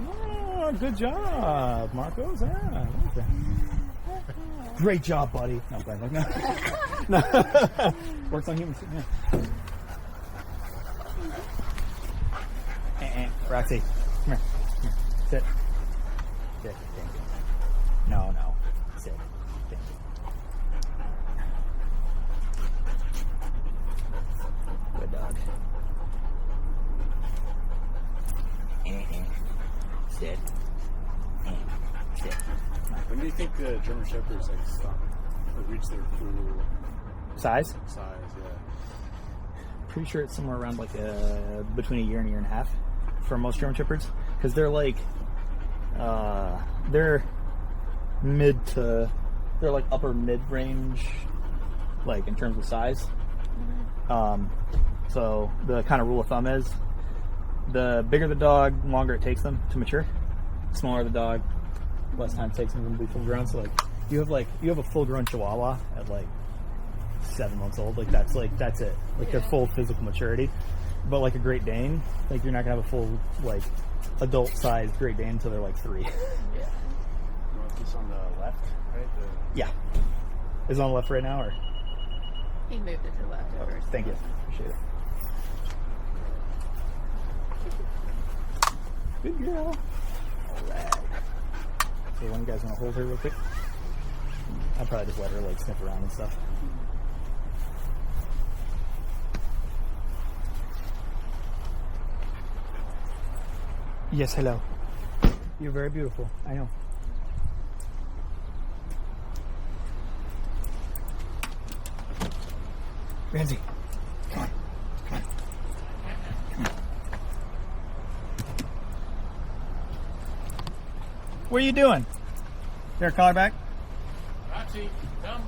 Oh, good job, Marcos. Yeah, okay. Great job, buddy. No, no. Works on humans. Yeah. Roxy, come here. Sit. Thank you. No. Sit. Thank you. Good dog. Sit. Sit. When do you think the German Shepherds like stop or reach their full Size? Yeah. Pretty sure it's somewhere around like between 1 year and 1.5 years for most German Shepherds, because they're like they're like upper mid range, like in terms of size. So the kind of rule of thumb is the bigger the dog, longer it takes them to mature. The smaller the dog, less time it takes them to be full grown. So like you have a full grown Chihuahua at like 7 months old, like that's it, like their full physical maturity. But like a Great Dane, like you're not gonna have a full like adult sized Great Dane until they're like 3. Yeah. You want this on the left, right? Yeah. Is it on the left right now, or? He moved it to the left over. Thank you. Appreciate it. Good girl. Alright. So one of you guys want to hold her real quick? I'll probably just let her like sniff around and stuff. Yes, hello. You're very beautiful. I know. Ramsey, come on. What are you doing? Here, call her back. Roxy, come.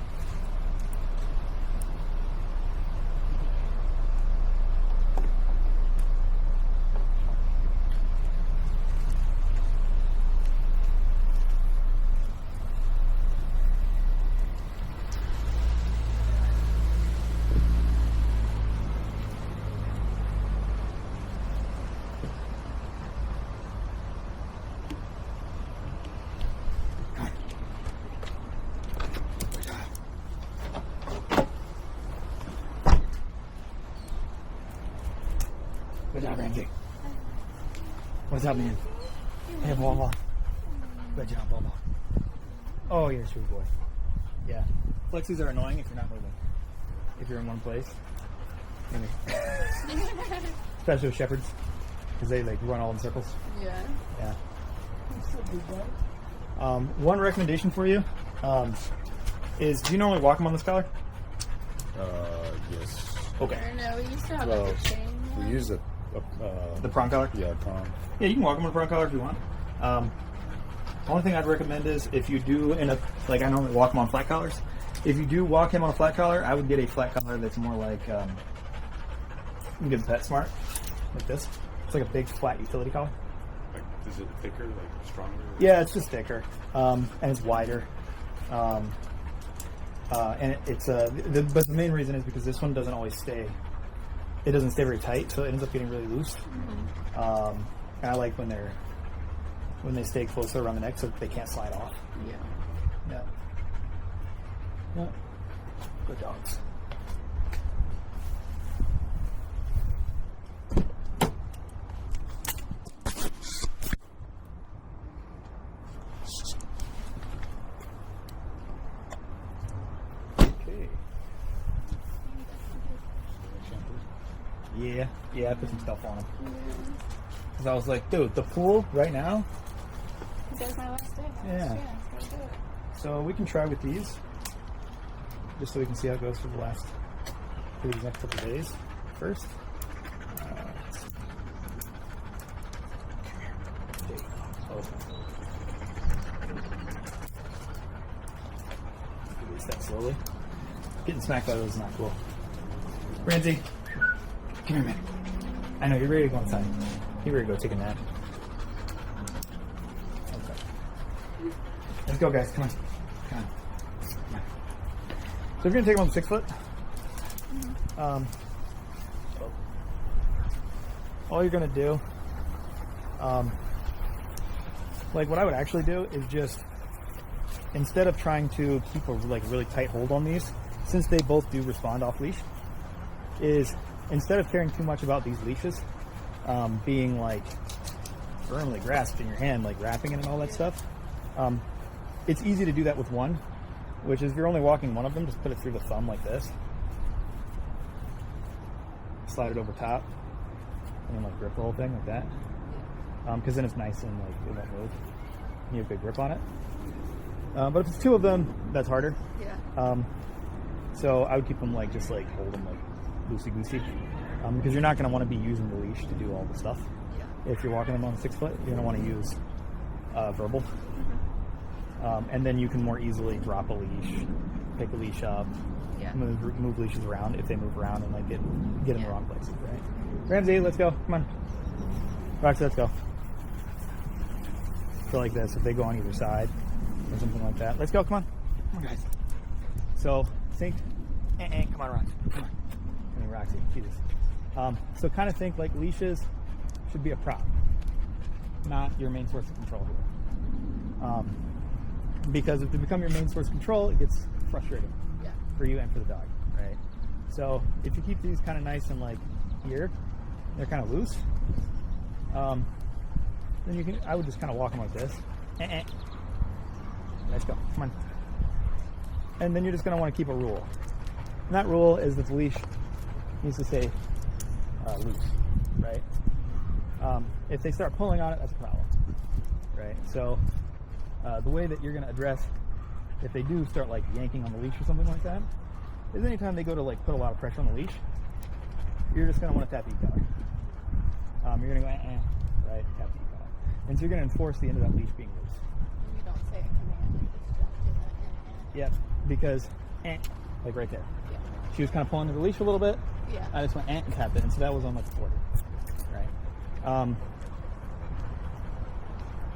Good job, Angier. What's up, man? Hey, Bubba. Good job, Bubba. Oh, you're a sweet boy. Yeah. Flexies are annoying if you're not moving. if you're in one place. Especially with shepherds, because they like run all in circles. Yeah. Yeah. One recommendation for you is: do you normally walk them on this collar? Yes. Okay. I don't know. We used to have Well, like a chain. We use The prong collar? Yeah, prong. Yeah, you can walk them on a prong collar if you want. Only thing I'd recommend is if you do end up, like I normally walk them on flat collars. If you do walk him on a flat collar, I would get a flat collar that's more like, you can get PetSmart, like this. It's like a big flat utility collar. Like, is it thicker, like stronger? Yeah, it's just thicker, and it's wider. And it's but the main reason is because this one doesn't always stay. It doesn't stay very tight, so it ends up getting really loose. And I like when they stay closer around the neck so that they can't slide off. Yeah. Yeah. Yeah. Good dogs. Okay. Yeah, I put some stuff on them. Because I was like, dude, the pool right now. Today's my last day. Yeah. Let's go do it. So we can try with these, just so we can see how it goes for these next couple of days. First, let's see. Release that slowly. Getting smacked by those is not cool. Ramsey, come here, man. I know you're ready to go inside. You're ready to go take a nap. Okay. Let's go, guys. Come on. Come on. So we're going to take them on 6 foot. All you're going to do, like what I would actually do is just, instead of trying to keep a like really tight hold on these, since they both do respond off leash, is instead of caring too much about these leashes being like firmly grasped in your hand, like wrapping it and all that stuff, it's easy to do that with one, which is if you're only walking one of them, just put it through the thumb like this, slide it over top, and then like grip the whole thing like that, because then it's nice and like it won't move. You have good grip on it. But if it's 2 of them, that's harder. Yeah. So I would keep them like just like hold them like loosey goosey, because you're not going to want to be using the leash to do all the stuff. Yeah. If you're walking them on 6 foot, you're going to want to use verbal. And then you can more easily drop a leash, pick a leash up, move leashes around if they move around and like get in the wrong places, right? Ramsey, let's go. Come on. Roxy, let's go. So like this, if they go on either side or something like that. Let's go. Come on. Come on, guys. So think. Come on, Roxy. Come on. I mean, Roxy. Jesus. So kind of think like leashes should be a prop, not your main source of control here. Because if they become your main source of control, it gets frustrating for you and for the dog, right? So if you keep these kind of nice and like here, they're kind of loose, then you can, I would just kind of walk them like this. Let's go, come on. And then you're just going to want to keep a rule. And that rule is that the leash needs to stay loose, right? If they start pulling on it, that's a problem, right? So the way that you're going to address if they do start like yanking on the leash or something like that is anytime they go to like put a lot of pressure on the leash, you're just going to want to tap the e-collar. You're going to go right, tap the e-collar. And so you're going to enforce the end of that leash being loose. You don't say a command, you just jump to the Yep, because like right there. Yeah. She was kind of pulling to the leash a little bit. Yeah. I just went and tapped it, and so that was on like the 40, right?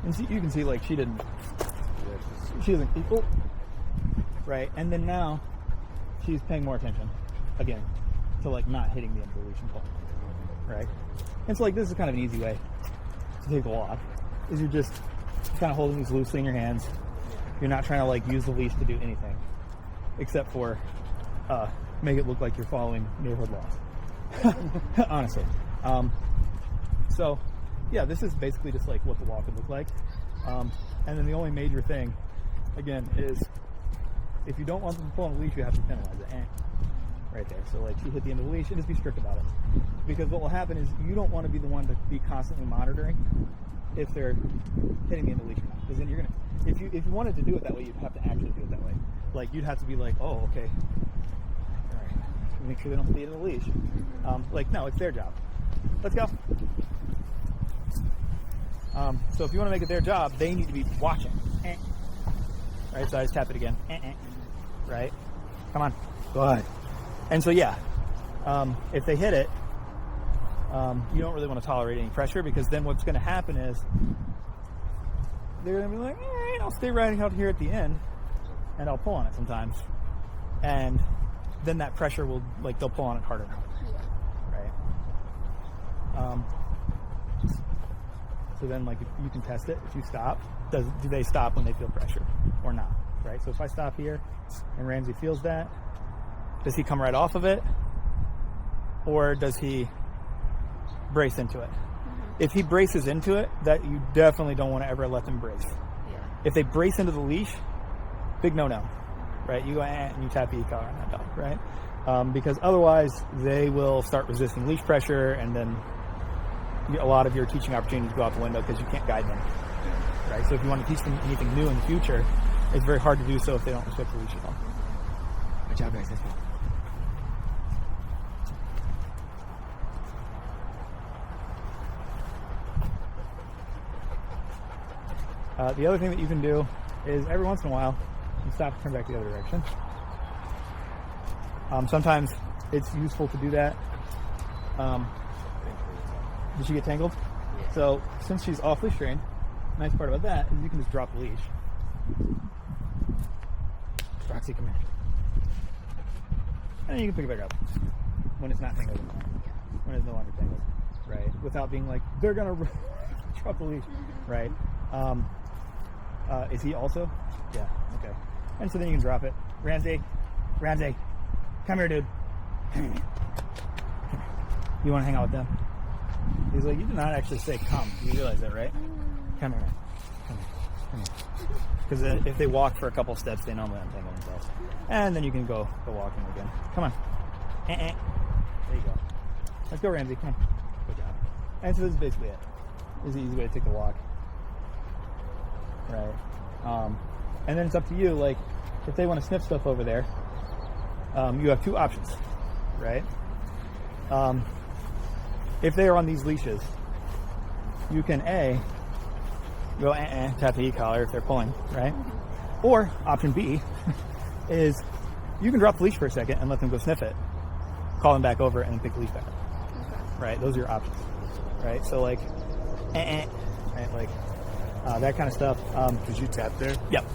And so you can see like she doesn't equal, right? And then now she's paying more attention again to like not hitting the end of the leash and pulling, right? And so like this is kind of an easy way to take the walk, is you're just kind of holding these loosely in your hands. You're not trying to like use the leash to do anything except for make it look like you're following neighborhood laws. Honestly. So yeah, this is basically just like what the walk would look like. And then the only major thing, again, is if you don't want them to pull on the leash, you have to penalize it, right there. So like she hit the end of the leash, and just be strict about it. Because what will happen is you don't want to be the one to be constantly monitoring if they're hitting the end of the leash or not. Because then you're gonna, if you wanted to do it that way, you'd have to actually do it that way. Like you'd have to be like, oh, okay, all right, make sure they don't hit the end of the leash. Like no, it's their job. Let's go. So if you want to make it their job, they need to be watching. Right, so I just tap it again. Right, come on, go ahead. And so yeah, if they hit it, you don't really want to tolerate any pressure, because then what's going to happen is they're going to be like, all right, I'll stay right out here at the end, and I'll pull on it sometimes, and then that pressure will, like, they'll pull on it harder and harder. Right. So then, like, if you can test it. If you stop, do they stop when they feel pressure or not? Right. So if I stop here and Ramsey feels that, does he come right off of it, or does he brace into it? If he braces into it, that you definitely don't want to ever let them brace. Yeah. If they brace into the leash, big no-no, right? You go and you tap the e-collar on that dog, right? Because otherwise they will start resisting leash pressure, and then a lot of your teaching opportunities go out the window because you can't guide them, right? So if you want to teach them anything new in the future, it's very hard to do so if they don't respect the leash at all. Good job, guys. Let's go. The other thing that you can do is every once in a while, you stop and turn back the other direction. Sometimes it's useful to do that. Did she get tangled? Yeah. So since she's off-leash trained, the nice part about that is you can just drop the leash. Roxy, come here. And then you can pick it back up when it's not tangled anymore. When it's no longer tangled, right? Without being like, they're going to drop the leash, right? Is he also? Yeah, okay. And so then you can drop it. Ramsey, come here, dude. You want to hang out with them? He's like, you did not actually say come. You realize that, right? Come here. Because if they walk for a couple steps, they normally untangle themselves. And then you can go walking again. Come on. There you go. Let's go, Ramsey. Come on. Good job. And so this is basically it. This is an easy way to take the walk. Right. And then it's up to you. Like, if they want to sniff stuff over there, you have two options, right? If they are on these leashes, you can go tap the e-collar if they're pulling, right? Or option B is you can drop the leash for a second and let them go sniff it, call them back over, and then pick the leash back up. Right? Those are your options, right? So like, right? Like that kind of stuff. Did you tap there? Yep.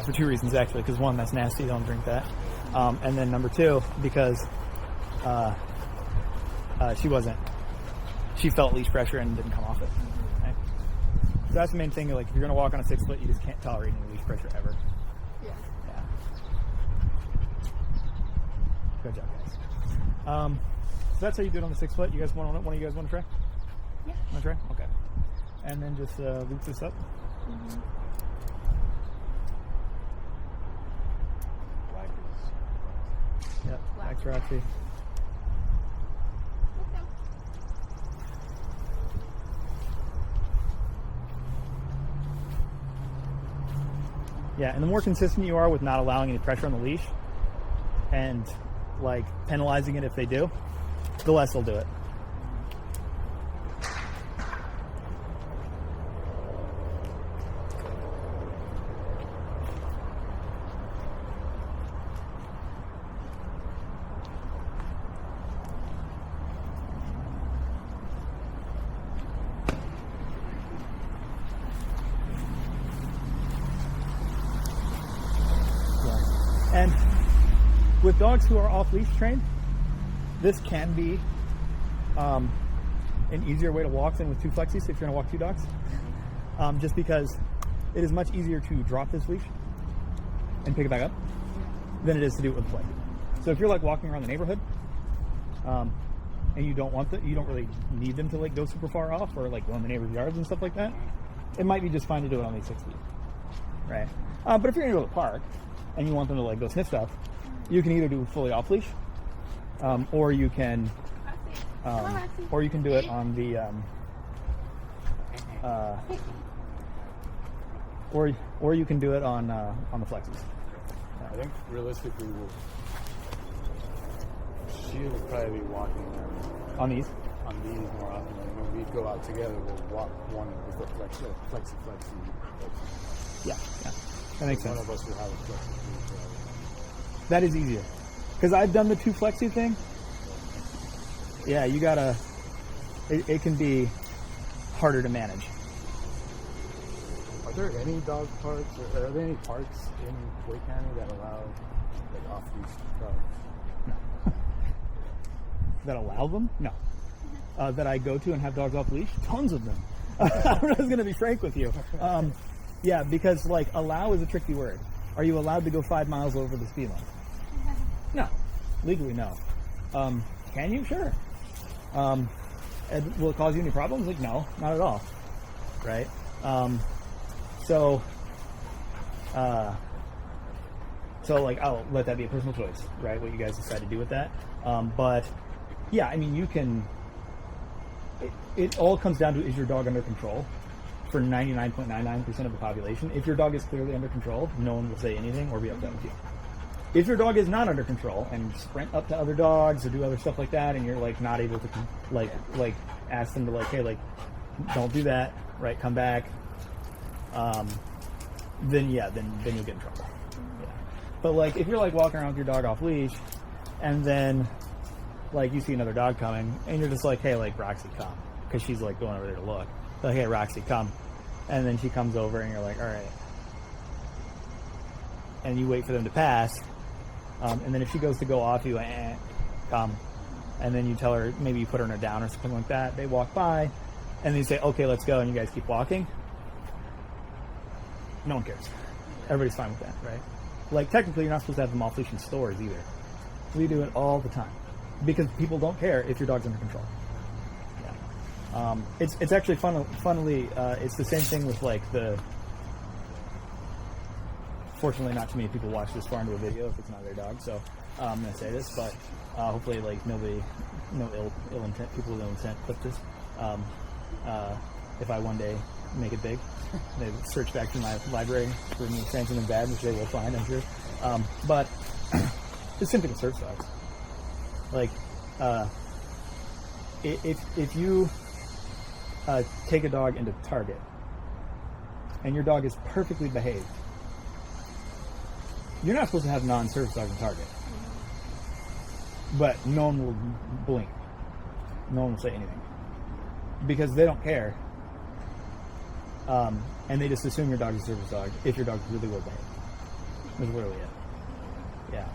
For two reasons, actually. Because one, that's nasty. Don't drink that. And then number two, because she felt leash pressure and didn't come off it. Right? So that's the main thing. Like, if you're going to walk on a 6 foot, you just can't tolerate any leash pressure ever. Yeah. Good job, guys. So that's how you do it on the 6 foot. You guys want one of you guys want to try? Yeah. Want to try? Okay. And then just loop this up. Yep. Thanks, Roxy. Yeah, and the more consistent you are with not allowing any pressure on the leash and like penalizing it if they do, the less they'll do it. And with dogs who are off-leash trained, this can be an easier way to walk than with two flexies if you're going to walk two dogs. Just because it is much easier to drop this leash and pick it back up than it is to do it with play. So if you're like walking around the neighborhood and you don't really need them to like go super far off or like go in the neighbor's yards and stuff like that, it might be just fine to do it on these 6 feet, right? But if you're going to go to the park, and you want them to like go sniff stuff, you can either do fully off leash, or you can do it on the or you can do it on the flexes. I think realistically, she would probably be walking On these? on these more often. Like when we go out together, we'll walk one with the flexi. Yeah, that makes sense. One of us will have a flexi. That is easier, because I've done the 2 flexi thing. Yeah, you gotta. It can be harder to manage. Are there any dog parks, or are there any parks in Wake County that allow like off-leash dogs? That allow them? No. That I go to and have dogs off leash? Tons of them. I'm just going to be frank with you. Yeah, because like allow is a tricky word. Are you allowed to go 5 miles over the speed limit? No. Legally, no. Can you? Sure. And will it cause you any problems? Like, no, not at all. Right? So like I'll let that be a personal choice, right? What you guys decide to do with that. But yeah, I mean, you can. It all comes down to, is your dog under control? For 99.99% of the population, if your dog is clearly under control, no one will say anything or be upset with you. If your dog is not under control and sprint up to other dogs or do other stuff like that, and you're like not able to like ask them to like, hey, like, don't do that, right? Come back. Then you'll get in trouble. Yeah. But like if you're like walking around with your dog off leash, and then like you see another dog coming, and you're just like, hey, like Roxy, come, because she's like going over there to look. Like, hey, Roxy, come, and then she comes over, and you're like, all right, and you wait for them to pass, and then if she goes to go off you, come, and then you tell her, maybe you put her in a down or something like that. They walk by, and then you say, okay, let's go, and you guys keep walking. No one cares. Everybody's fine with that, right? Like, technically, you're not supposed to have them off leash in stores either. We do it all the time because people don't care if your dog's under control. Yeah. It's actually funnily, it's the same thing with like the. Fortunately, not too many people watch this far into a video if it's not their dog, so I'm gonna say this, but hopefully, like no ill intent, people with ill intent clip this. If I one day make it big, they search back through my library for me saying something bad, which they will find, I'm sure. But it's simply to serve dogs. Like, if you take a dog into Target and your dog is perfectly behaved, you're not supposed to have non-service dogs in Target. But no one will blink. No one will say anything. Because they don't care. And they just assume your dog is a service dog if your dog's really well behaved. That's literally it. Yeah.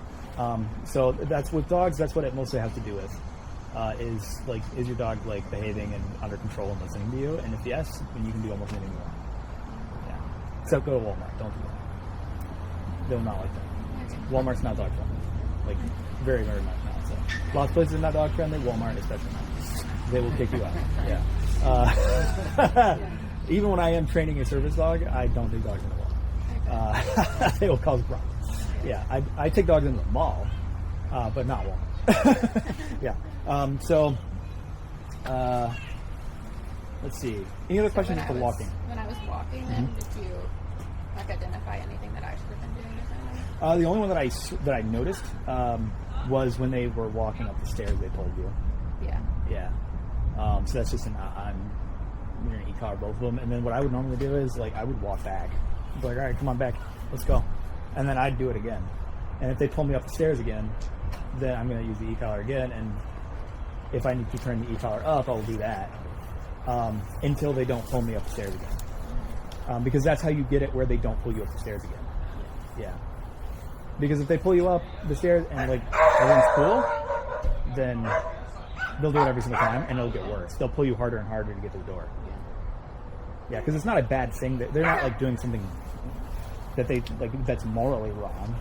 So that's with dogs, that's what it mostly has to do with. Is your dog like behaving and under control and listening to you? And if yes, then you can do almost anything you want. Yeah. Except go to Walmart. Don't do that. They'll not like that. Walmart's not dog friendly. Like, very, very much not. So, lots of places are not dog friendly. Walmart especially not. They will kick you out. Yeah. Even when I am training a service dog, I don't take dogs in the wall. They will cause problems. Yeah, I take dogs into the mall, but not Walmart. Yeah. Let's see. Any other questions for walking? When I was walking, then did you like identify anything that I should have been doing differently? The only one that I noticed was when they were walking up the stairs. They told you. Yeah. Yeah. So that's just I'm going to e-collar both of them, and then what I would normally do is like I would walk back. I'd be like, all right, come on back, let's go, and then I'd do it again. And if they pull me up the stairs again, then I'm going to use the e-collar again, and if I need to turn the e-collar up, I'll do that until they don't pull me up the stairs again. Because that's how you get it where they don't pull you up the stairs again. Yeah. Because if they pull you up the stairs and like everyone's cool, then they'll do it every single time and it'll get worse. They'll pull you harder and harder to get to the door. Yeah, because it's not a bad thing. They're not like doing something that they like that's morally wrong.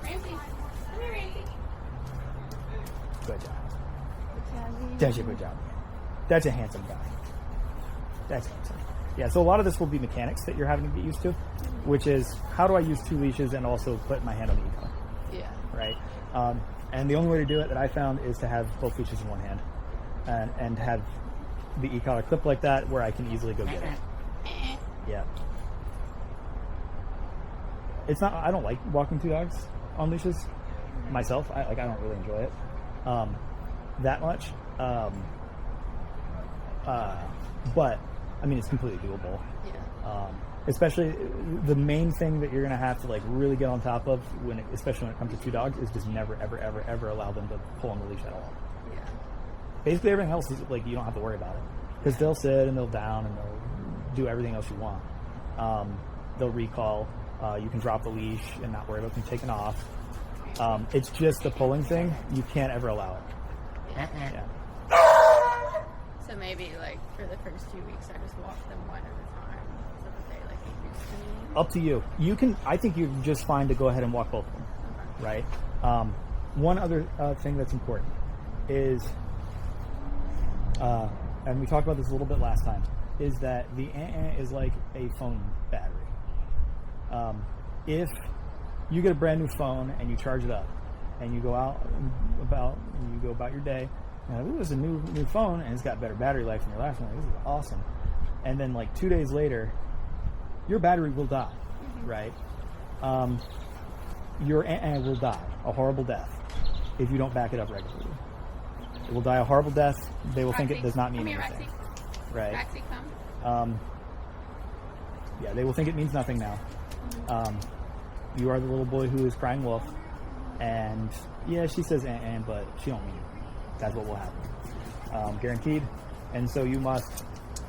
Ramsey, come here, Ramsey. Good job. That's a good job. That's a handsome guy. That's handsome. Yeah, so a lot of this will be mechanics that you're having to get used to, which is how do I use 2 leashes and also put my hand on the e-collar, Yeah. right? And the only way to do it that I found is to have both leashes in one hand and have the e-collar clip like that where I can easily go get it. Yeah. It's not, I don't like walking 2 dogs on leashes myself. I don't really enjoy it that much. But I mean, it's completely doable. Yeah. Especially the main thing that you're going to have to like really get on top of especially when it comes to 2 dogs is just never, ever, ever, ever allow them to pull on the leash at all. Yeah. Basically everything else is like, you don't have to worry about it because they'll sit and they'll down and they'll do everything else you want. They'll recall. You can drop the leash and not worry about them taking off. It's just the pulling thing. You can't ever allow it. Yeah. So maybe like for the first few weeks, I just walk them one at a time so that they like get used to me. Up to you. You can. I think you're just fine to go ahead and walk both of them. Okay. Right. One other thing that's important is, and we talked about this a little bit last time, is that the is like a phone battery. If you get a brand new phone and you charge it up, and you go about your day, and ooh, it's a new phone and it's got better battery life than your last one. This is awesome. And then like 2 days later, your battery will die, right? Your will die a horrible death if you don't back it up regularly. It will die a horrible death. They will think it does not mean come here, anything, Roxy. right? Roxy, come. Yeah, they will think it means nothing now. You are the little boy who is crying wolf, and yeah, she says but she don't mean it. That's what will happen, guaranteed. And so you must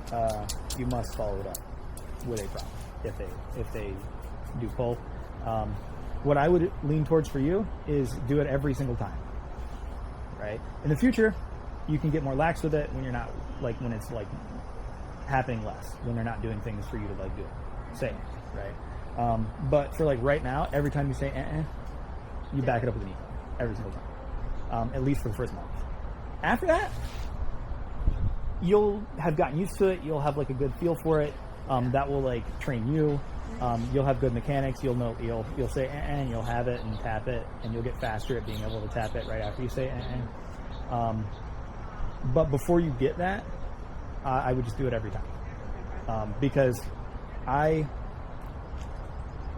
follow it up with a promise if they do pull. What I would lean towards for you is do it every single time. Right? In the future, you can get more lax with it when you're not when it's happening less, when they're not doing things for you to do it. Say, right? But for right now, every time you say you back it up with an e every single time, at least for the first month. After that, you'll have gotten used to it. You'll have a good feel for it. That will train you. You'll have good mechanics. You'll know. You'll say and you'll have it and tap it, and you'll get faster at being able to tap it right after you say But before you get that, I would just do it every time, because I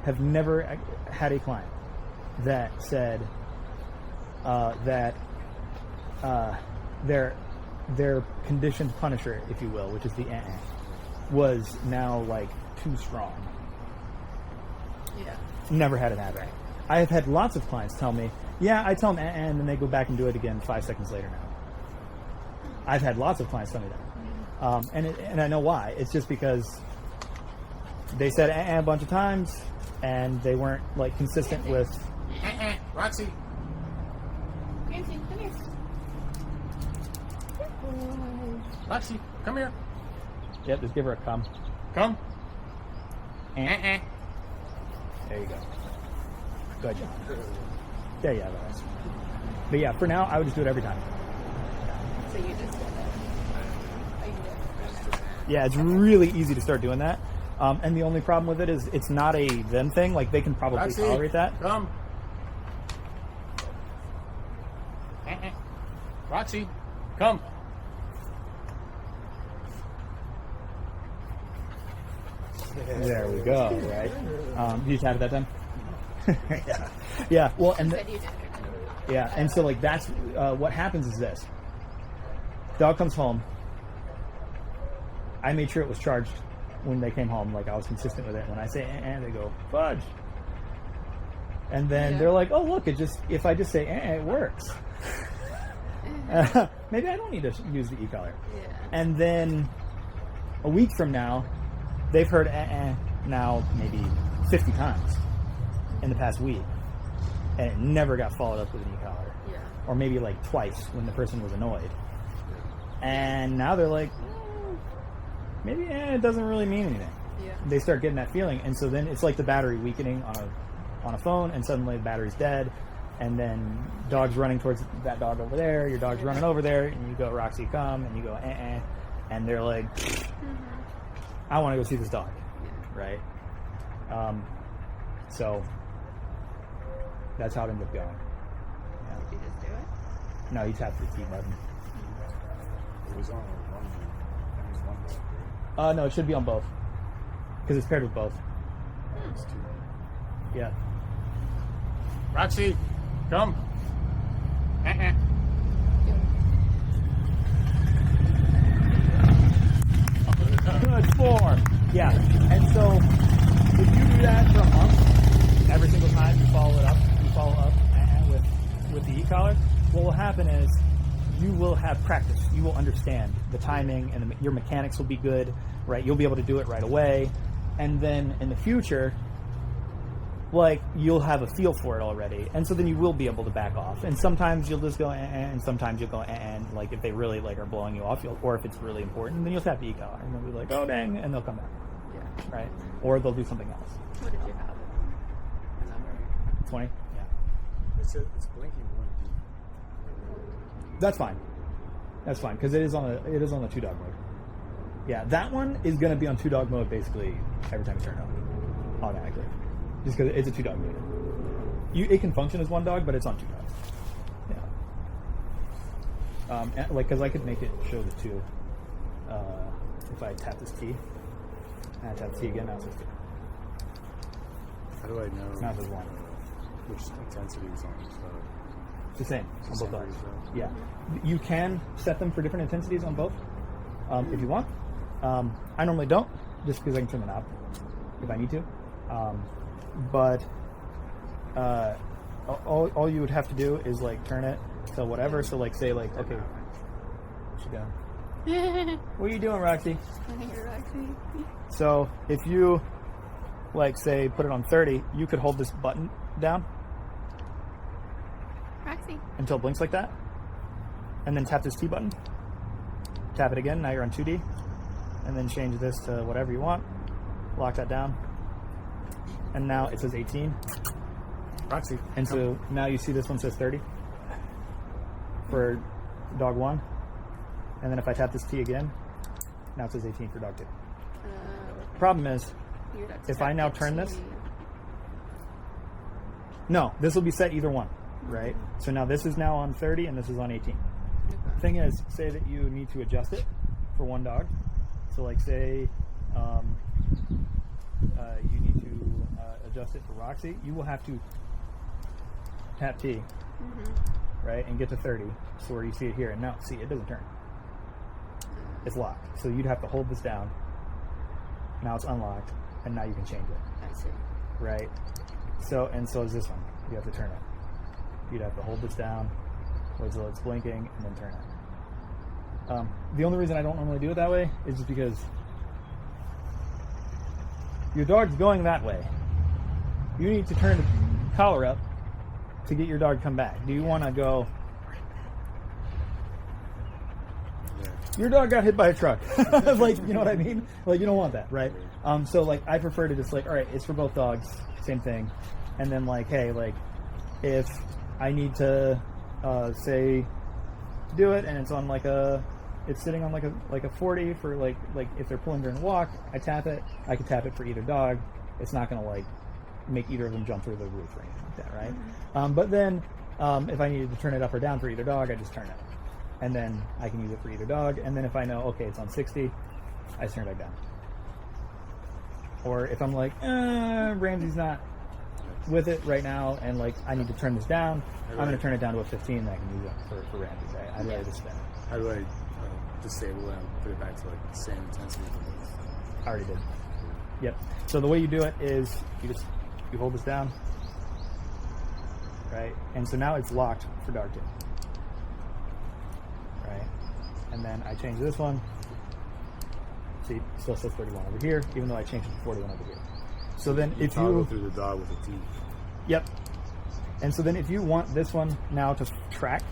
have never had a client that said that their conditioned punisher, if you will, which is the was now too strong. Yeah. Never had it happen. I have had lots of clients tell me, yeah, I tell them and then they go back and do it again 5 seconds later now. I've had lots of clients tell me that. And I know why. It's just because they said a bunch of times and they weren't consistent with Roxy. Ramsey, come here. Roxy, come here. Yep, just give her a come. Come. There you go. Good job. There you have it. But yeah, for now, I would just do it every time. So you just did it. Oh, you did it. Yeah, it's really easy to start doing that. And the only problem with it is it's not a them thing. They can probably Roxy, tolerate that. Come. Roxy, come. There we go, right? Did you tap it that time? Yeah. Yeah, well, and... Said you did it. Yeah, and so that's what happens is this. Dog comes home. I made sure it was charged when they came home. I was consistent with it. When I say they go, fudge. And then they're like, oh, look, if I just say it works. Maybe I don't need to use the e-collar. Yeah. And then a week from now, they've heard now maybe 50 times in the past week. And it never got followed up with an e-collar. Yeah. Or maybe twice when the person was annoyed. And now they're like, maybe it doesn't really mean anything. Yeah. They start getting that feeling. And so then it's like the battery weakening on a phone, and suddenly the battery's dead. And then dog's running towards that dog over there, your dog's running over there, and you go, Roxy, come, and you go, and they're like, I want to go see this dog, Yeah. right? So that's how it ended up going. Did you just do it? No, you tapped the T button. It was on one. It was one dog, right? No, it should be on both because it's paired with both. It's two. Yeah. Roxy, come. Good form. Yeah. And so if you do that for a month, every single time you follow up with the e-collar, what will happen is you will have practice. You will understand the timing, and your mechanics will be good, right? You'll be able to do it right away. And then in the future, like, you'll have a feel for it already, and so then you will be able to back off. And sometimes you'll just go and sometimes you'll go and like if they really like are blowing you off, or if it's really important, then you'll tap the e-collar and they'll be like, oh dang, and they'll come back, Yeah. right? Or they'll do something else. What did you have it? Number. 20. Yeah, It's blinking one beep. that's fine. That's fine because it is on the 2-dog mode. Yeah, that one is going to be on 2-dog mode basically every time you turn it on, automatically. Just because it's a 2-dog mode. It can function as 1 dog, but it's on 2 dogs. Yeah. Like, because I could make it show the 2 if I tap this key. And I tap the key again, now it says 2. How do I know? Now it says 1. Which intensity is on each dog? It's the same on It's both the same dogs. for each dog? Yeah. You can set them for different intensities on both if you want. I normally don't, just because I can turn the knob if I need to. But all you would have to do is like turn it to whatever. So like say like, okay, what's she doing? What are you doing, Roxy? You're Roxy. So if you like say put it on 30, you could hold this button down Roxy. until it blinks like that, and then tap this T button. Tap it again. Now you're on 2D, and then change this to whatever you want. Lock that down, and now it says 18. Roxy. And so now you see this one says 30 for dog 1, and then if I tap this T again, now it says 18 for dog 2. Problem is, You'd have to if tap I now the turn T. this, no, this will be set either one, right? So now this is now on 30 and this is on 18. Okay. Thing is, say that you need to adjust it for 1 dog. So like say you need to adjust it for Roxy, you will have to tap T, right, and get to 30. So where you see it here, and now see it doesn't turn. It's locked. So you'd have to hold this down. Now it's unlocked, and now you can change it, I see. right? So is this one. You have to turn it. You'd have to hold this down, wait till it's blinking, and then turn it. The only reason I don't normally do it that way is just because your dog's going that way. You need to turn the collar up to get your dog to come back. Do you want to go? Your dog got hit by a truck. Like, you know what I mean? Like, you don't want that, right? So like, I prefer to just like, all right, it's for both dogs, same thing. And then like, hey, like, if I need to say do it, and it's on like it's sitting on like a 40 for like if they're pulling during a walk, I tap it. I can tap it for either dog. It's not gonna like make either of them jump through the roof or anything like that, right? But then if I needed to turn it up or down for either dog, I just turn it, and then I can use it for either dog. And then if I know, okay, it's on 60, I just turn it back down. Or if I'm like, Ramsey's not with it right now, and like I need to turn this down, I'm going to turn it down to a 15, and I can use it for Ramsey, right? I'd rather just spin it. How do I disable it and put it back to like the same intensity? I already did. Yep. So the way you do it is you hold this down, right? And so now it's locked for dog 2, right? And then I change this one. See, it still says 31 over here, even though I changed it to 41 over here. So then if toggle you through the dog with a T. Yep. And so then if you want this one now to track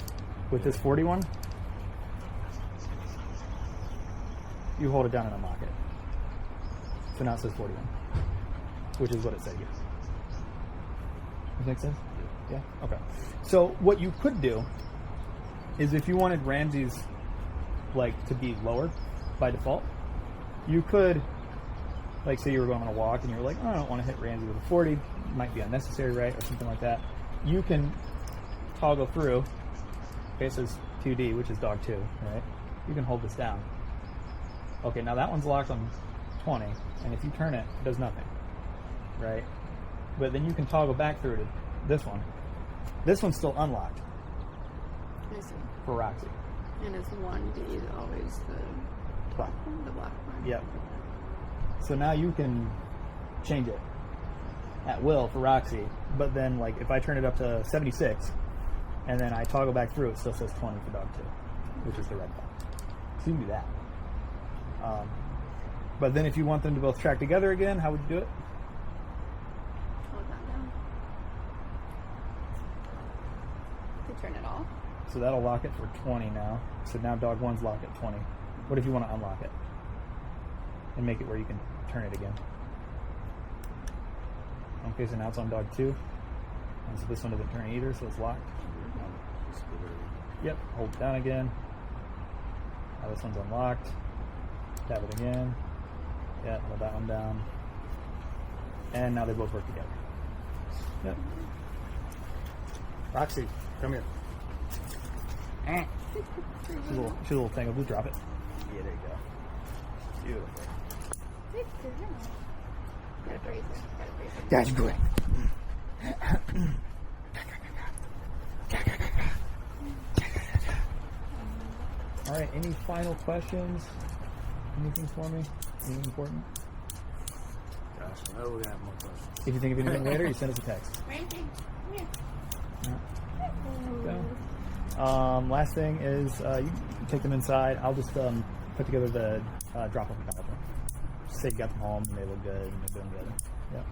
with this 41, you hold it down and unlock it. So now it says 41, which is what it said here. Does that make sense? Yeah? Okay. So what you could do is if you wanted Ramsey's like to be lower by default, you could like say you were going on a walk and you were like, oh, I don't want to hit Ramsey with a 40, it might be unnecessary, right, or something like that. You can toggle through. Okay, it says 2D, which is dog 2, right? You can hold this down. Okay, now that one's locked on 20, and if you turn it, it does nothing, right? But then you can toggle back through to this one. This one's still unlocked I see. for Roxy. And it's 1D is always the Black. The black one. Yep. So now you can change it at will for Roxy, but then like if I turn it up to 76 and then I toggle back through, it still says 20 for dog 2, which is the red ball. So you can do that. But then if you want them to both track together again, how would you do it? Hold that down. You turn it off. So that'll lock it for 20 now. So now dog 1's locked at 20. What if you want to unlock it and make it where you can turn it again? Okay, so now it's on dog 2. And so this one doesn't turn either, so it's locked. Yep, hold it down again. Now this one's unlocked. Tap it again. Yeah, hold that one down. And now they both work together. Yep. Roxy, come here. She's a little tangled. Just drop it. Yeah, there you go. Beautiful. Good girl. Gotta brace it. Gotta brace it. That's great. All right, any final questions? Anything for me? Anything important? Gosh, I know we have more questions. If you think of anything later, you send us a text. Ramsey, come here. So, last thing is you take them inside. I'll just put together the drop-off acknowledgement. Just say you got them home and they look good and they're doing good. Yep.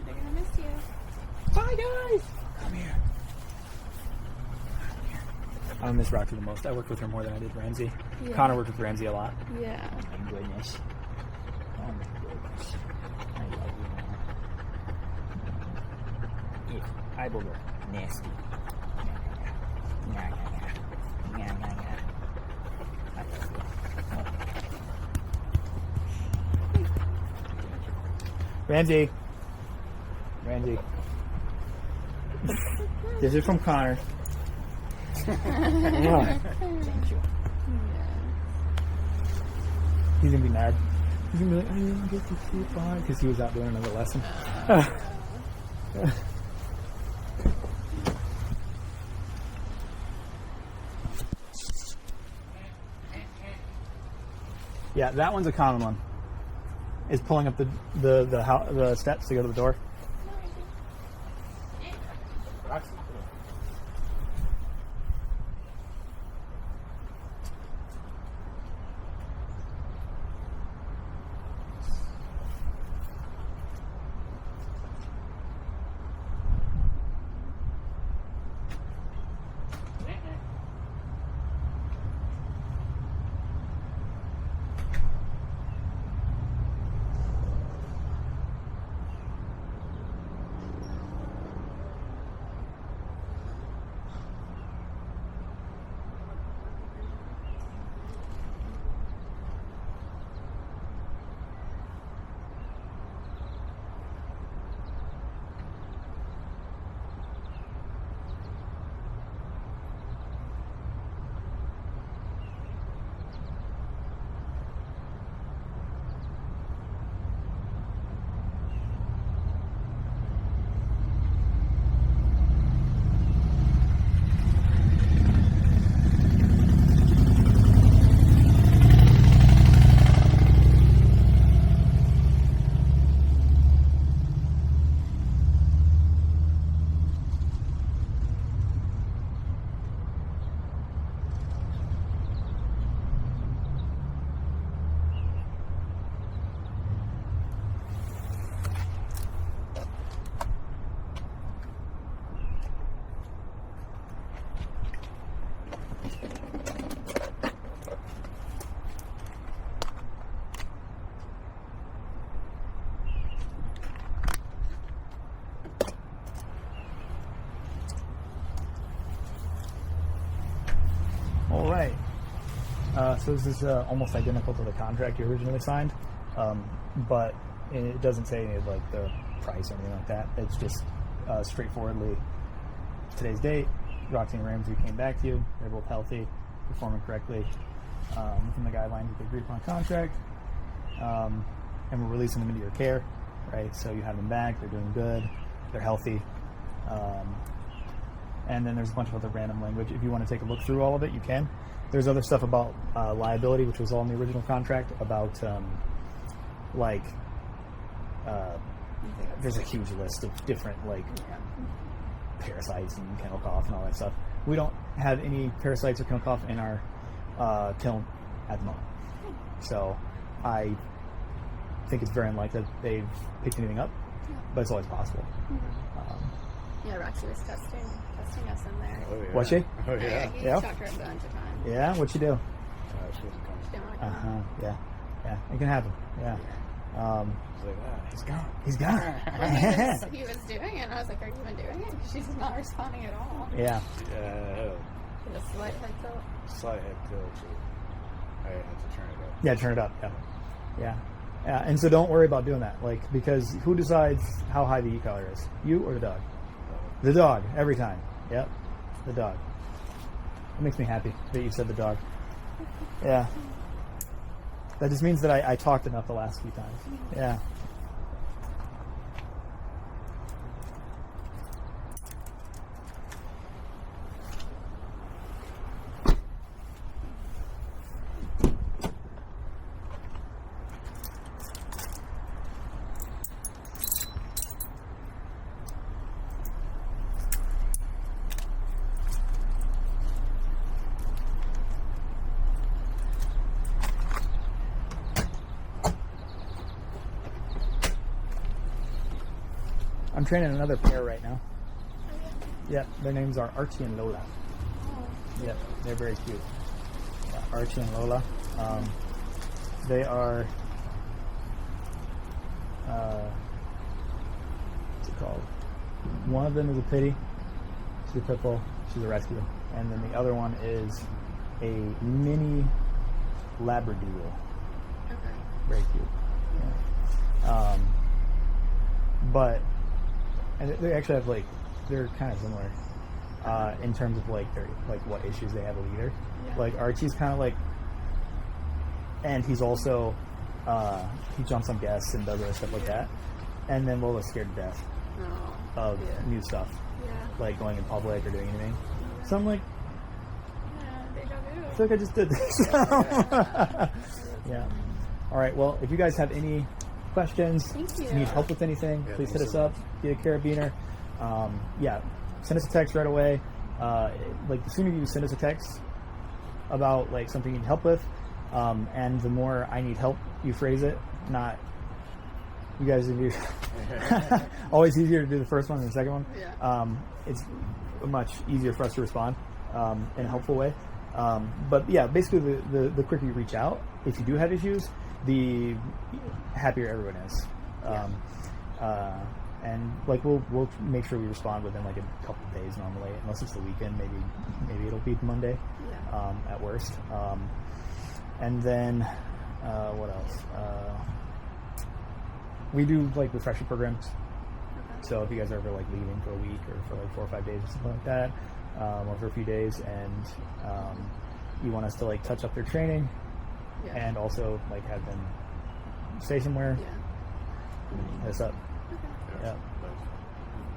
They're gonna miss you. Bye, guys. Come here. I miss Roxy the most. I worked with her more than I did Ramsey. Yeah. Connor worked with Ramsey a lot. Yeah. Oh my goodness. Oh my goodness. I love you, man. Yeah, eye booger. Nasty. Ramsey. Ramsey. This is from Connor. Yeah. Thank you. He's gonna be mad. He's gonna be like, I didn't get to see it because he was out doing another lesson. Yeah, that one's a common one. Is pulling up the steps to go to the door. All right. So this is almost identical to the contract you originally signed. But it doesn't say any of like the price or anything like that. It's just straightforwardly today's date. Roxy and Ramsey came back to you. They're both healthy, performing correctly within the guidelines of the agreed upon contract, and we're releasing them into your care. Right, so you have them back. They're doing good. They're healthy. And then there's a bunch of other random language. If you want to take a look through all of it, you can. There's other stuff about liability, which was all in the original contract, about there's a huge list of different parasites and kennel cough and all that stuff. We don't have any parasites or kennel cough in our kennel at the moment. So I think it's very unlikely that they've picked anything up, but it's always possible. Yeah, Roxy was testing us in there. Oh, yeah. Was she? Oh, yeah. He Yeah. shocked her a bunch of times. Yeah, what'd she do? She wasn't coming. She didn't want to come. Yeah, it can happen. Yeah. She's like, He's gone. He's gone. He was doing it, and I was like, are you even doing it? She's not responding at all. Yeah. With a slight head tilt. Slight head tilt. I had to turn it up. Yeah, turn it up. Yeah. And so don't worry about doing that, because who decides how high the e-collar is? You or the dog? The dog, every time. Yep, the dog. It makes me happy that you said the dog. Yeah. That just means that I talked enough the last few times. Yeah. I'm training another pair right now. Yep, their names are Archie and Lola. Yep, they're very cute. Yeah, Archie and Lola. They are, what's it called? One of them is a pitty. She's a pit bull. She's a rescue. And then the other one is a mini Labradoodle. Okay. Very cute. Yeah. And they actually have they're kind of similar in terms of their what issues they have with either. Yeah. Archie's kind of and he's also he jumps on guests and does other stuff like that. And then Lola's scared to death of new stuff, going in public or doing anything. So I'm like, I feel like I just did this. Yeah. All right. Well, if you guys have any questions, Thank you. need help with anything, please hit us up. Get a carabiner. Send us a text right away. The sooner you send us a text about something you need help with, and the more I need help you phrase it, not you guys do. Always easier to do the first one than the second one. Yeah. It's much easier for us to respond in a helpful way. But yeah, basically the quicker you reach out, if you do have issues, the happier everyone is. And we'll make sure we respond within a couple of days normally, unless it's the weekend. Maybe it'll be Monday at worst. And then what else? We do refresher programs. Okay. So if you guys are ever leaving for a week or for 4 or 5 days or something like that, or for a few days, and you want us to touch up their training, and also have them stay somewhere, hit us up. Yeah.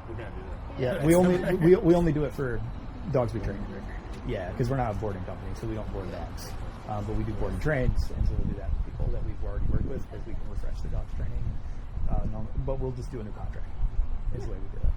We're gonna do that. Yeah, we only do it for dogs we train. Yeah, because we're not a boarding company, so we don't board dogs. But we do board and trains, and so we'll do that with people that we've already worked with, because we can refresh the dog's training. But we'll just do a new contract. Is the way we do that.